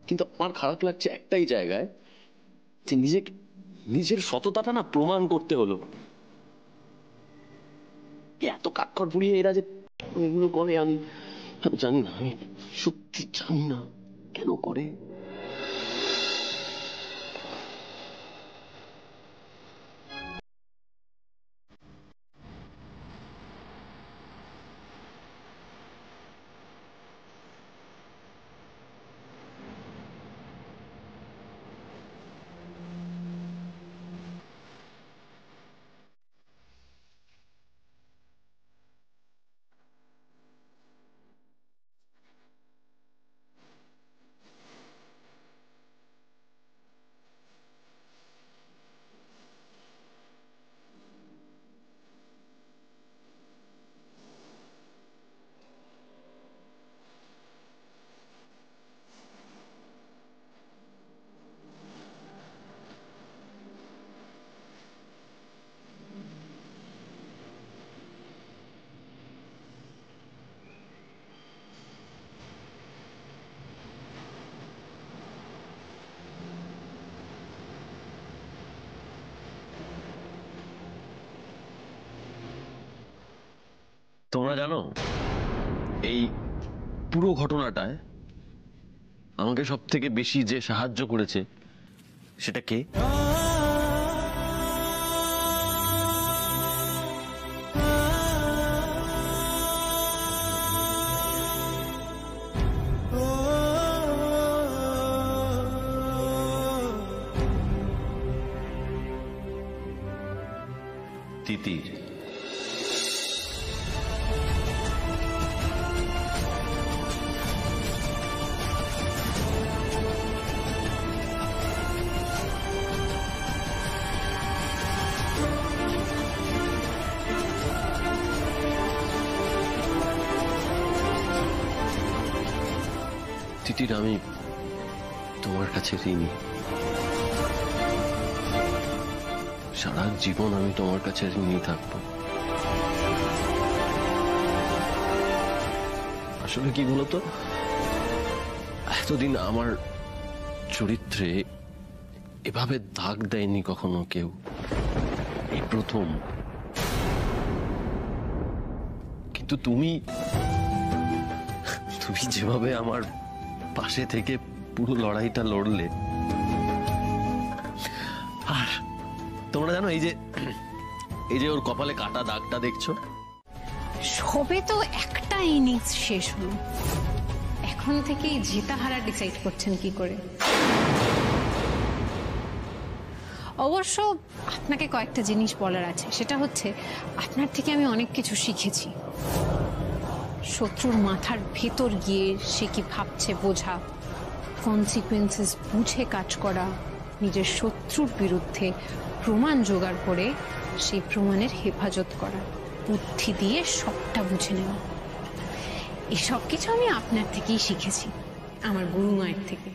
কিন্তু আমার খারাপ লাগছে একটাই জায়গায়, যে নিজের সততাটা না প্রমাণ করতে হলো। এত কাঠখড় পুড়িয়ে এরা যে এগুলো করে আমি জানি না, আমি সত্যি জানি না কেন করে। তোমরা জানো এই পুরো ঘটনাটায় আমাকে সব থেকে বেশি যে সাহায্য করেছে সেটা কে? তিতির। তিতির, আমি তোমার কাছে ঋণী। সারা জীবন আমি তোমার কাছে ঋণী থাকবো। আসলে কি বলতো, এতদিন আমার চরিত্রে এভাবে দাগ দেয়নি কখনো কেউ, এই প্রথম। কিন্তু তুমি যেভাবে আমার পাশে থেকে পুরো লড়াইটা লড়লে, আর তোমরা জানো এই যে ওর কপালে কাটা দাগটা দেখছো, সবে তো একটা ইনিংস শেষ হলো, এখন থেকে জেতা হারা ডিসাইড করছেন কি করে? অবশ্য আপনাকে কয়েকটা জিনিস বলার আছে, সেটা হচ্ছে আপনার থেকে আমি অনেক কিছু শিখেছি। শত্রুর মাথার ভেতর গিয়ে সে কি ভাবছে বোঝা, কনসিকুয়েন্সেস বুঝে কাজ করা, নিজের শত্রুর বিরুদ্ধে প্রমাণ জোগাড় করে সেই প্রমাণের হেফাজত করা, বুদ্ধি দিয়ে সবটা বুঝে নেওয়া। এসব কিছু আমি আপনার থেকেই শিখেছি, আমার গুরু মায়ের থেকে।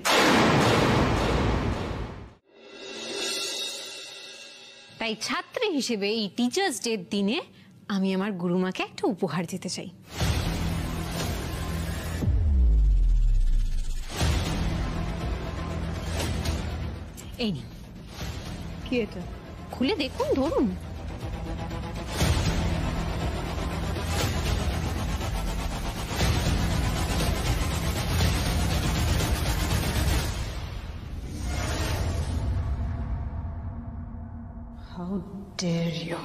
তাই ছাত্রী হিসেবে এই টিচার্স ডের দিনে আমি আমার গুরুমাকে একটা উপহার দিতে চাই। এই নিন। কি এটা? খুলে দেখুন, ধরুন। How dare you?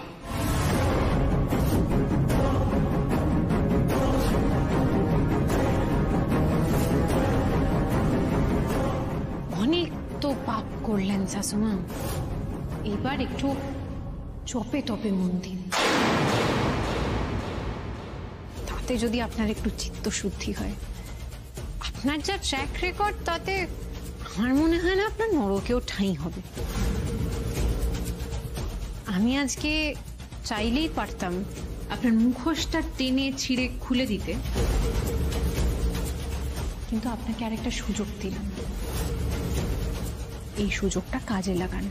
অনেক তো পাপ করলেন শাশুমা, এবার একটু চপে টপে মন দিন, তাতে যদি আপনার একটু চিত্তশুদ্ধি হয়। আপনার যা ট্র্যাক রেকর্ড, তাতে আমার মনে হয় না আপনার নরকেও ঠাঁই হবে। আমি আজকে চাইলেই পারতাম আপনার মুখোশটা টেনে ছিঁড়ে খুলে দিতে, কিন্তু আপনাকে আরেকটা সুযোগ দিলাম। এই সুযোগটা কাজে লাগান,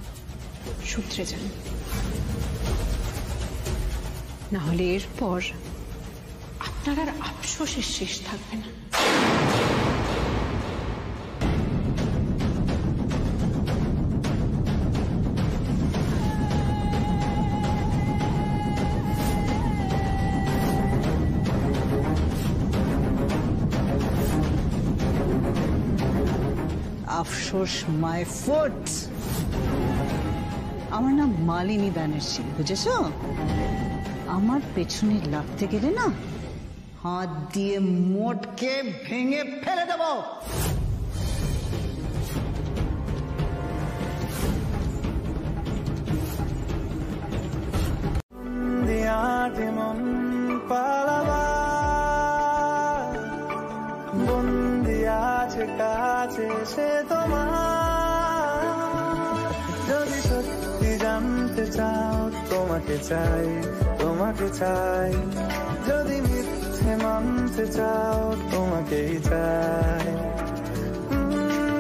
শুধরে যান, না হলে এরপর আপনার আর আফসোসের শেষ থাকবে না। আফসোস মাই ফুট। আমার নাম মালিনী ব্যানার্জি, বুঝেছ? আমার পেছনে লাগতে গেলে না হাত দিয়ে মোটকে ভেঙে ফেলে দেব। কাছে সে তোমার, যদি সত্যি জানতে চাও তোমাকে চাই, তোমাকে চাই, যদি মিথ্যে মানতে চাও তোমাকেই চাই,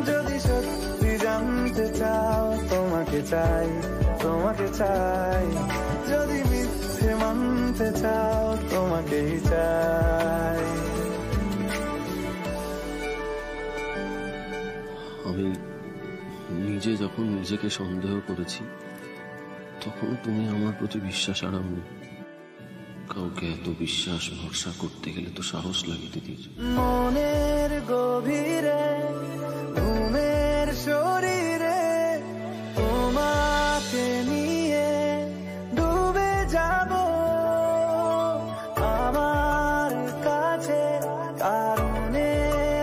যদি সত্যি জানতে চাও তোমাকে চাই, তোমাকে চাই, যদি মিথ্যে মানতে চাও তোমাকেই চাই। আমি নিজে যখন নিজেকে সন্দেহ করেছি, তখন তুমি আমার প্রতি বিশ্বাস হারাওনি। কাউকে এত বিশ্বাস ভরসা করতে গেলে তো সাহস লাগে দিদির। মনের গভীরে ঘুমের শরীরে তোমাকে নিয়ে ডুবে যাব আমার কাছে, কারণে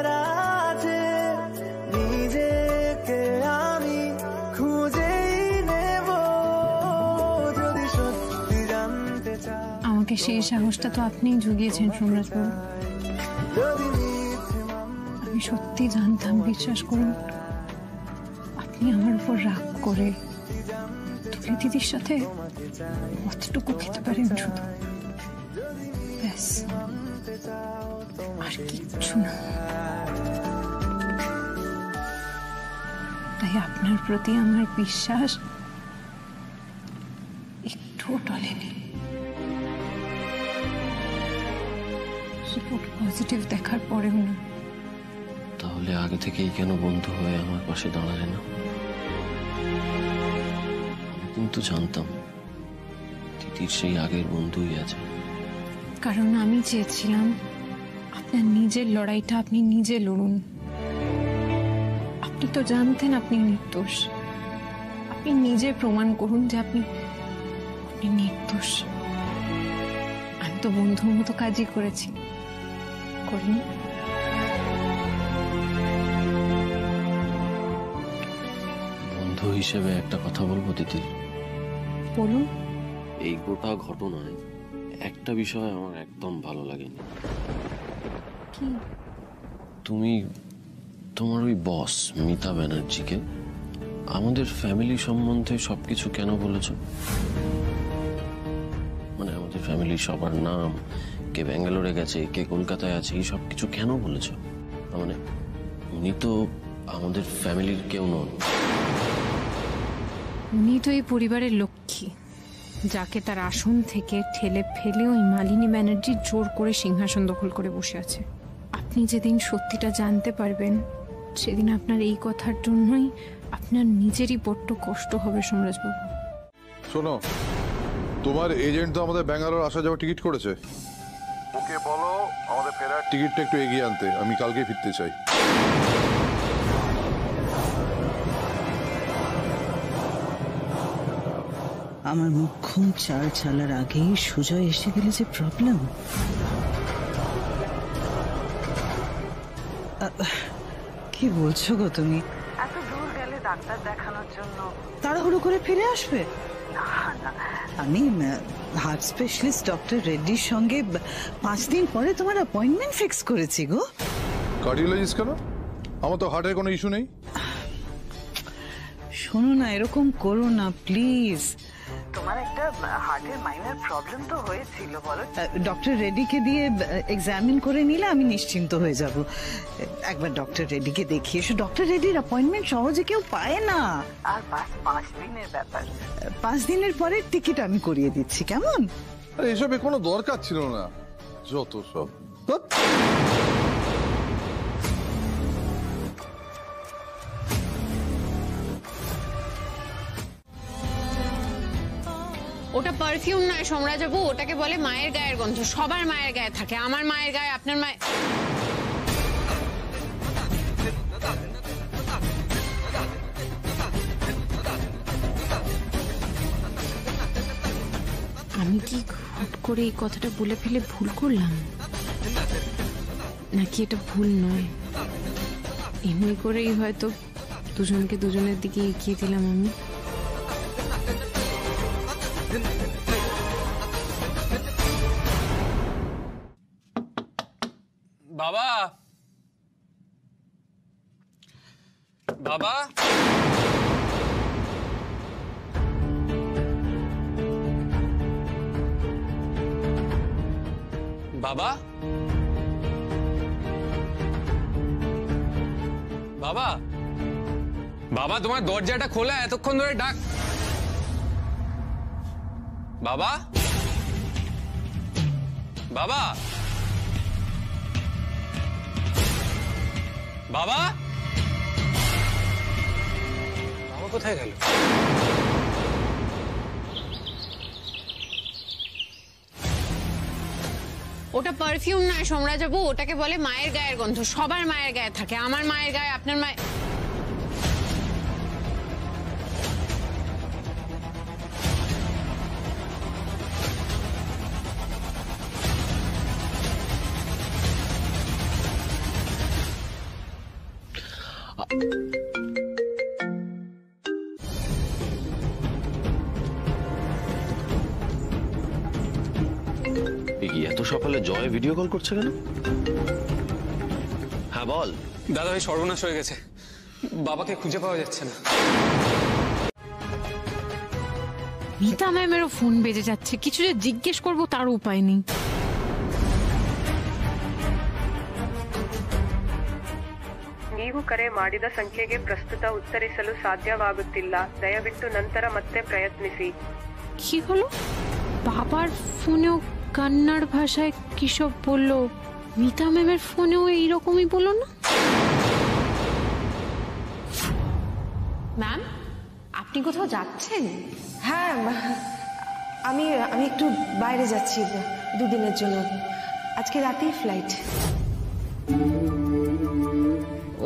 রাজে নিজেকে আমি খুঁজেই নেব, যদি সত্যি জানতে চাও। আমাকে সেই সাহসটা তো আপনিই জুগিয়েছেন সোমরাজবাবু। আমি সত্যি জানতাম, বিশ্বাস করুন, আপনি আমার উপর রাগ করে তুলি দিদির সাথে কতটুকু খেতে পারেন শুধু, ব্যাস, আর কিচ্ছু না। তাই আপনার প্রতি আমার বিশ্বাস একটুও টলেনি। রিপোর্ট পজিটিভ দেখার পরেও না। তাহলে আগে থেকেই কেন বন্ধু হয়ে আমার পাশে দাঁড়ালে না? আমি কিন্তু জানতাম দিদির সেই আগের বন্ধুই আছে। কারণ আমি চেয়েছিলাম আপনার নিজের লড়াইটা আপনি নিজে লড়ুন। আপনি তো জানতেন আপনি নির্দোষ, আপনি নিজে প্রমাণ করুন যে আপনি নির্দোষ। আমি তো বন্ধুর মতো কাজই করেছি, করিনি? বন্ধু হিসেবে একটা কথা বলবো দিদি? বলুন। এই গোটা ঘটনায় একটা বিষয় আমার একদম ভালো লাগেনি। কি? তুমি তোমার ওই বস মিতা ব্যানার্জিকে আমাদের ফ্যামিলি সম্বন্ধে সবকিছু কেন বলেছো? মানে আমাদের ফ্যামিলি সবার নাম, কে ব্যাঙ্গালোরে গেছে, কে কলকাতায় আছে, এই সব কিছু কেন বলেছো? মানে উনি তো আমাদের ফ্যামিলির কেউ নন। উনি তো এই পরিবারের লক্ষ্মী, যাকে তার আসন থেকে ঠেলে ফেলে ওই মালিনী ব্যানার্জি জোর করে সিংহাসন দখল করে বসে আছে। আপনি যেদিন সত্যিটা জানতে পারবেন সেদিন আপনার এই কথার জন্যই আপনার নিজেরই বড্ড কষ্ট হবে সোমরাজবাবু। শোনো, তোমার এজেন্ট তো আমাদের ব্যাঙ্গালোর আসা যাওয়ার টিকিট করেছে, ওকে বলো আমাদের ফেরার টিকিটটা একটু এগিয়ে আনতে, আমি কালকে ফিরতে চাই। আমার মুখ্যম চাল চালার আগেই সুজয় এসে গেলে যে প্রবলেম। কি বলছো গো তুমি? এত দূর গেলে ডাক্তার দেখানোর জন্য তাড়াহুড়ো করে ফিরে আসবে? না না, আমি হার্ট স্পেশালিস্ট ডক্টর রেড্ডির সঙ্গে 5 দিন পরে তোমার অ্যাপয়েন্টমেন্ট ফিক্স করেছি গো। কার্ডিওলজিস্ট কেন? আমার তো হার্টের কোনো ইস্যু নেই। শোনো না, এরকম করো না প্লিজ। তোমার একটা হার্টের মাইনর প্রবলেম তো হয়েছিল, বলো। ডক্টর রেড্ডিকে দিয়ে এক্সামিন করে নিলে আমি নিশ্চিন্ত হয়ে যাব। একবার ডক্টর রেড্ডিকে দেখিয়ে এসো। ডক্টর রেড্ডির অ্যাপয়েন্টমেন্ট সহজে কেউ পায় না। আর 5 দিনের ব্যাপার। 5 দিনের পরে টিকিট আমি করিয়ে দিচ্ছি, কেমন? আরে এসবে কোনো দরকার ছিল না, যত সব। ওটা পারফিউম নয় সোমরাজবাবু, ওটাকে বলে মায়ের গায়ের গন্ধ। সবার মায়ের গায়ে থাকে, আমার মায়ের গায়ে, আপনার মায়ের। আমি কি হুট করে এই কথাটা বলে ফেলে ভুল করলাম, নাকি এটা ভুল নয়? এমনি করেই হয়তো দুজনকে দুজনের দিকে এগিয়ে দিলাম আমি। বাবা, বাবা, বাবা, বাবা, বাবা, তোমার দরজাটা খোলা, এতক্ষণ ধরে ডাক। বাবা, বাবা, বাবা, বাবা কোথায় গেল? ওটা পারফিউম নয় সোমরাজবাবু, ওটাকে বলে মায়ের গায়ের গন্ধ। সবার মায়ের গায়ে থাকে, আমার মায়ের গায়ে, আপনার মায়ের। এত সকালে জয় ভিডিও কল করছে কেন? হ্যাঁ বল। দাদা ভাই সর্বনাশ হয়ে গেছে, বাবাকে খুঁজে পাওয়া যাচ্ছে না। মিতা ম্যামেরও ফোন বেজে যাচ্ছে, কিছু যে জিজ্ঞেস করবো তার উপায় নেই। ನೀವು ಕರೆ ಮಾಡಿದ ಸಂಖ್ಯೆಗೆ ಪ್ರಸ್ತುತ ಉತ್ತರಿಸಲು ಸಾಧ್ಯವಾಗುತ್ತಿಲ್ಲ, ದಯವಿಟ್ಟು ನಂತರ ಮತ್ತೆ ಪ್ರಯತ್ನಿಸಿ। কি হলো? বাবার ফোনেও কন্নড় ভাষায় কি সব বললো, মিতা ম্যামের ফোনেও এইরকমই বললো না? ম্যাম, আপনি কোথাও যাচ্ছেন? হ্যাঁ, আমি একটু বাইরে যাচ্ছি 2 দিনের জন্য। আজকে রাতেই ফ্লাইট।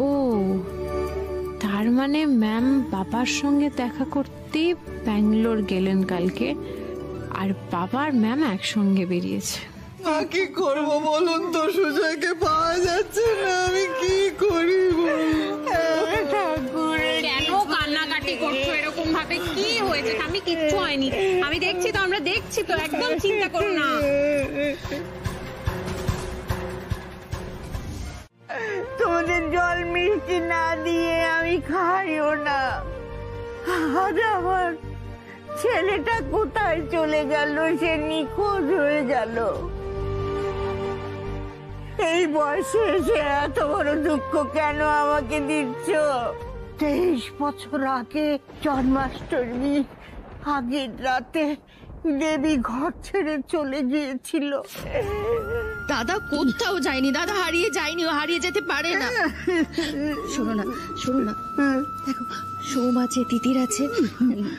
ও, তার মানে ম্যাম বাবার সঙ্গে দেখা করতে ব্যাঙ্গালোর গেলেন কালকে, আর বাবার ম্যাম একসঙ্গে বেরিয়েছে। কি করব বলুন তো, সুজয়কে পাওয়া যাচ্ছে না, আমি কি করি? কেন কান্নাকাটি করছো এরকম ভাবে? কি হয়েছে? আমি কিচ্ছু হয়নি, আমি দেখছি তো, আমরা দেখছি তো, একদম চিন্তা করো না। তোমাদের জল মিষ্টি না দিয়ে আমি খাইও না। আজ আমার ছেলেটা কোথায় চলে গেল, সে নিখোঁজ হয়ে গেল। এই বয়সে এসে এত বড় দুঃখ কেন আমাকে দিচ্ছ? 23 বছর আগে জন্মাষ্টমী আগের রাতে দেবী ঘর ছেড়ে চলে গিয়েছিল। দাদা কোথাও যায়নি, দাদা হারিয়ে যায়নি, ও হারিয়ে যেতে পারে না। শোনো না, দেখো সোম আছে, তিতির আছে,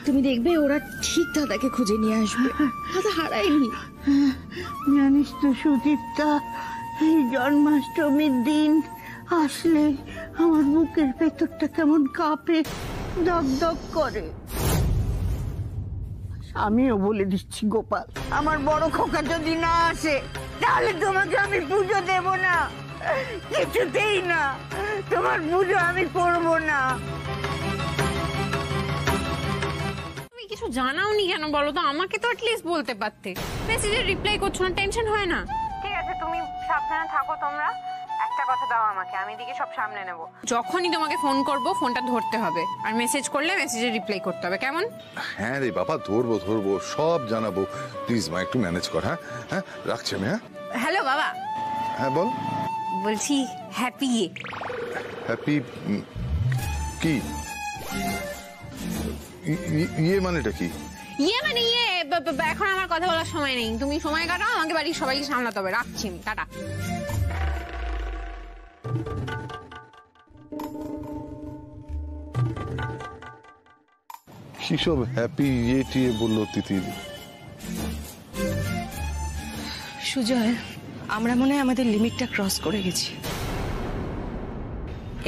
তুমি দেখবে ওরা ঠিক দাদাকে খুঁজে নিয়ে আসবে। দাদা হারায়নি। জানিস তো সুদীপ্তা, এই জন্মাষ্টমীর দিন আসলে আমার বুকের ভেতরটা কেমন কাঁপে, দগ দগ করে। আমিও বলে দিচ্ছি গোপাল, আমার বড় খোকা যদি না আসে তাহলে তোমাকে আমি পুজো দেব না, কিছুতেই না। তোমার পুজো আমি করবো না। তুমি কিছু জানাওনি কেন বলো তো? আমাকে তো অ্যাটলিস্ট বলতে পারতে। মেসেজের রিপ্লাই করছো না, টেনশন হয় না? ঠিক আছে, তুমি সাবধানে থাকো। তোমরা একটা কথা দাও আমাকে, আমি দিকে সব সামনে নেব। যখনই তোমাকে ফোন করব ফোনটা ধরতে হবে, আর মেসেজ করলে মেসেজের রিপ্লাই করতে হবে, কেমন? হ্যাঁ রে বাবা, ধরবো, সব জানাবো। প্লিজ মা একটু ম্যানেজ কর। হ্যাঁ হ্যাঁ, রাখছি আমি। হ্যাঁ হ্যালো বাবা। হ্যাঁ বল। বলছি হ্যাপি হ্যাপি কি? ইয়ে মানেটা কি? মানে এখন আমার কথা বলার সময় নেই, তুমি সময় কাটাও, আমাকে বাড়ির সবাইকে সামলাতে হবে। রাখছি আমি, টাটা। কি সব হ্যাপি ইয়ে বললো তিতির? সুজয়, আমরা মনে হয় আমাদের লিমিটটা ক্রস করে গেছি।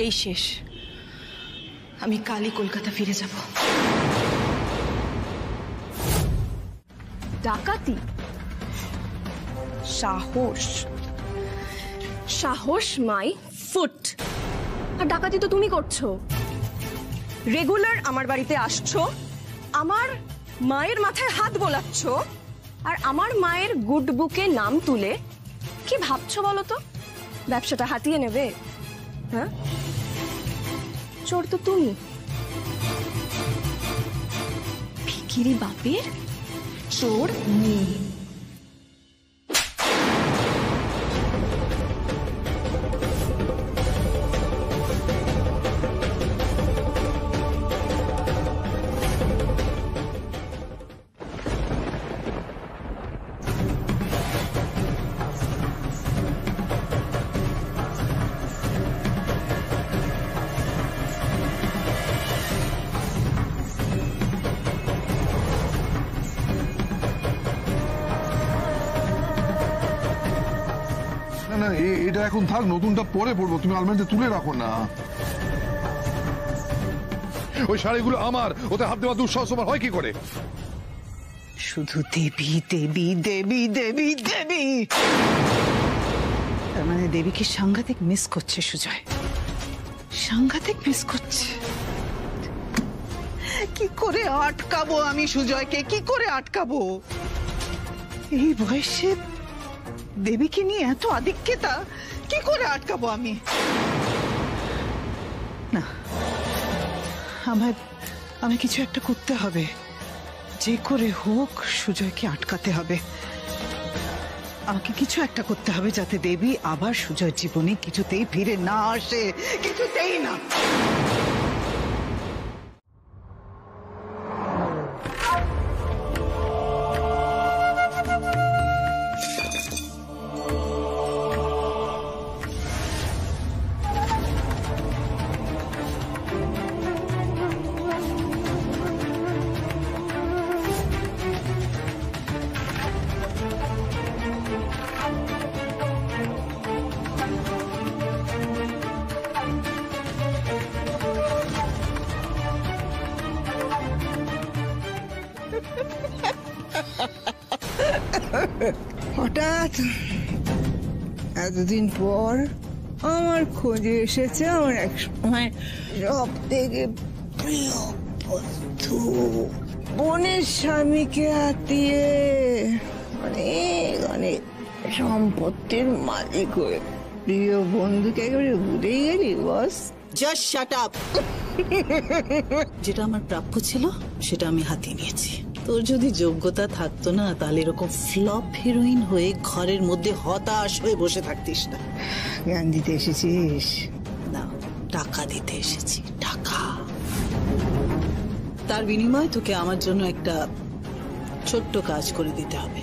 এই শেষ, আমি কালই কলকাতা ফিরে যাব। ডাকাতি? সাহস মাই ফুট। আর ডাকাতি তো তুমি করছো। রেগুলার আমার বাড়িতে আসছো, আমার মায়ের মাথায় হাত বোলাচ্ছ, আর আমার মায়ের গুড বুকে নাম তুলে কি ভাবছো বলো তো? ব্যবসাটা হাতিয়ে নেবে? হ্যাঁ, চোর তো তুমি। ভিখিরি বাপের চোর মেয়ে। না, এটা এখন থাক, নতুনটা পরে পড়বো। তুমি আলমারিতে তুলে রাখো না। ওই শাড়িগুলো আমার, ওতে হাত দেওয়া দুঃসাহস আমার হয় কি করে? শুধু দেবী দেবী দেবী দেবী দেবী। তার মানে দেবীকে সাংঘাতিক মিস করছে সুজয়, সাংঘাতিক মিস করছে। কি করে আটকাবো আমি সুজয়কে? কি করে আটকাবো? এই বয়সে দেবীকে নিয়ে এত আধিক্যতা, কি করে আটকাবো আমি? না, আমায় কিছু একটা করতে হবে। যে করে হোক সুজয়কে আটকাতে হবে। আমাকে কিছু একটা করতে হবে যাতে দেবী আবার সুজয় জীবনে কিছুতেই ফিরে না আসে, কিছুতেই না। হঠাৎ এতদিন পর আমার খোঁজে এসেছে আমার এক সময় সব থেকে প্রিয় বন্ধু, বোনের স্বামীকে হাতিয়ে অনেক অনেক সম্পত্তির মালিক হয়ে প্রিয় বন্ধুকে একেবারে ভুলেই গেলি বস? Just shut up. যেটা আমার প্রাপ্য ছিল সেটা আমি হাতিয়ে নিয়েছি। তোর যদি যোগ্যতা থাকতো না তাহলে এরকম ফ্লপ হিরোইন হয়ে ঘরের মধ্যে হতাশ হয়ে বসে থাকতিস না। জ্ঞান দিতে এসেছিস না, টাকা দিতে এসেছি, টাকা। তার বিনিময়ে তোকে আমার জন্য একটা ছোট্ট কাজ করে দিতে হবে।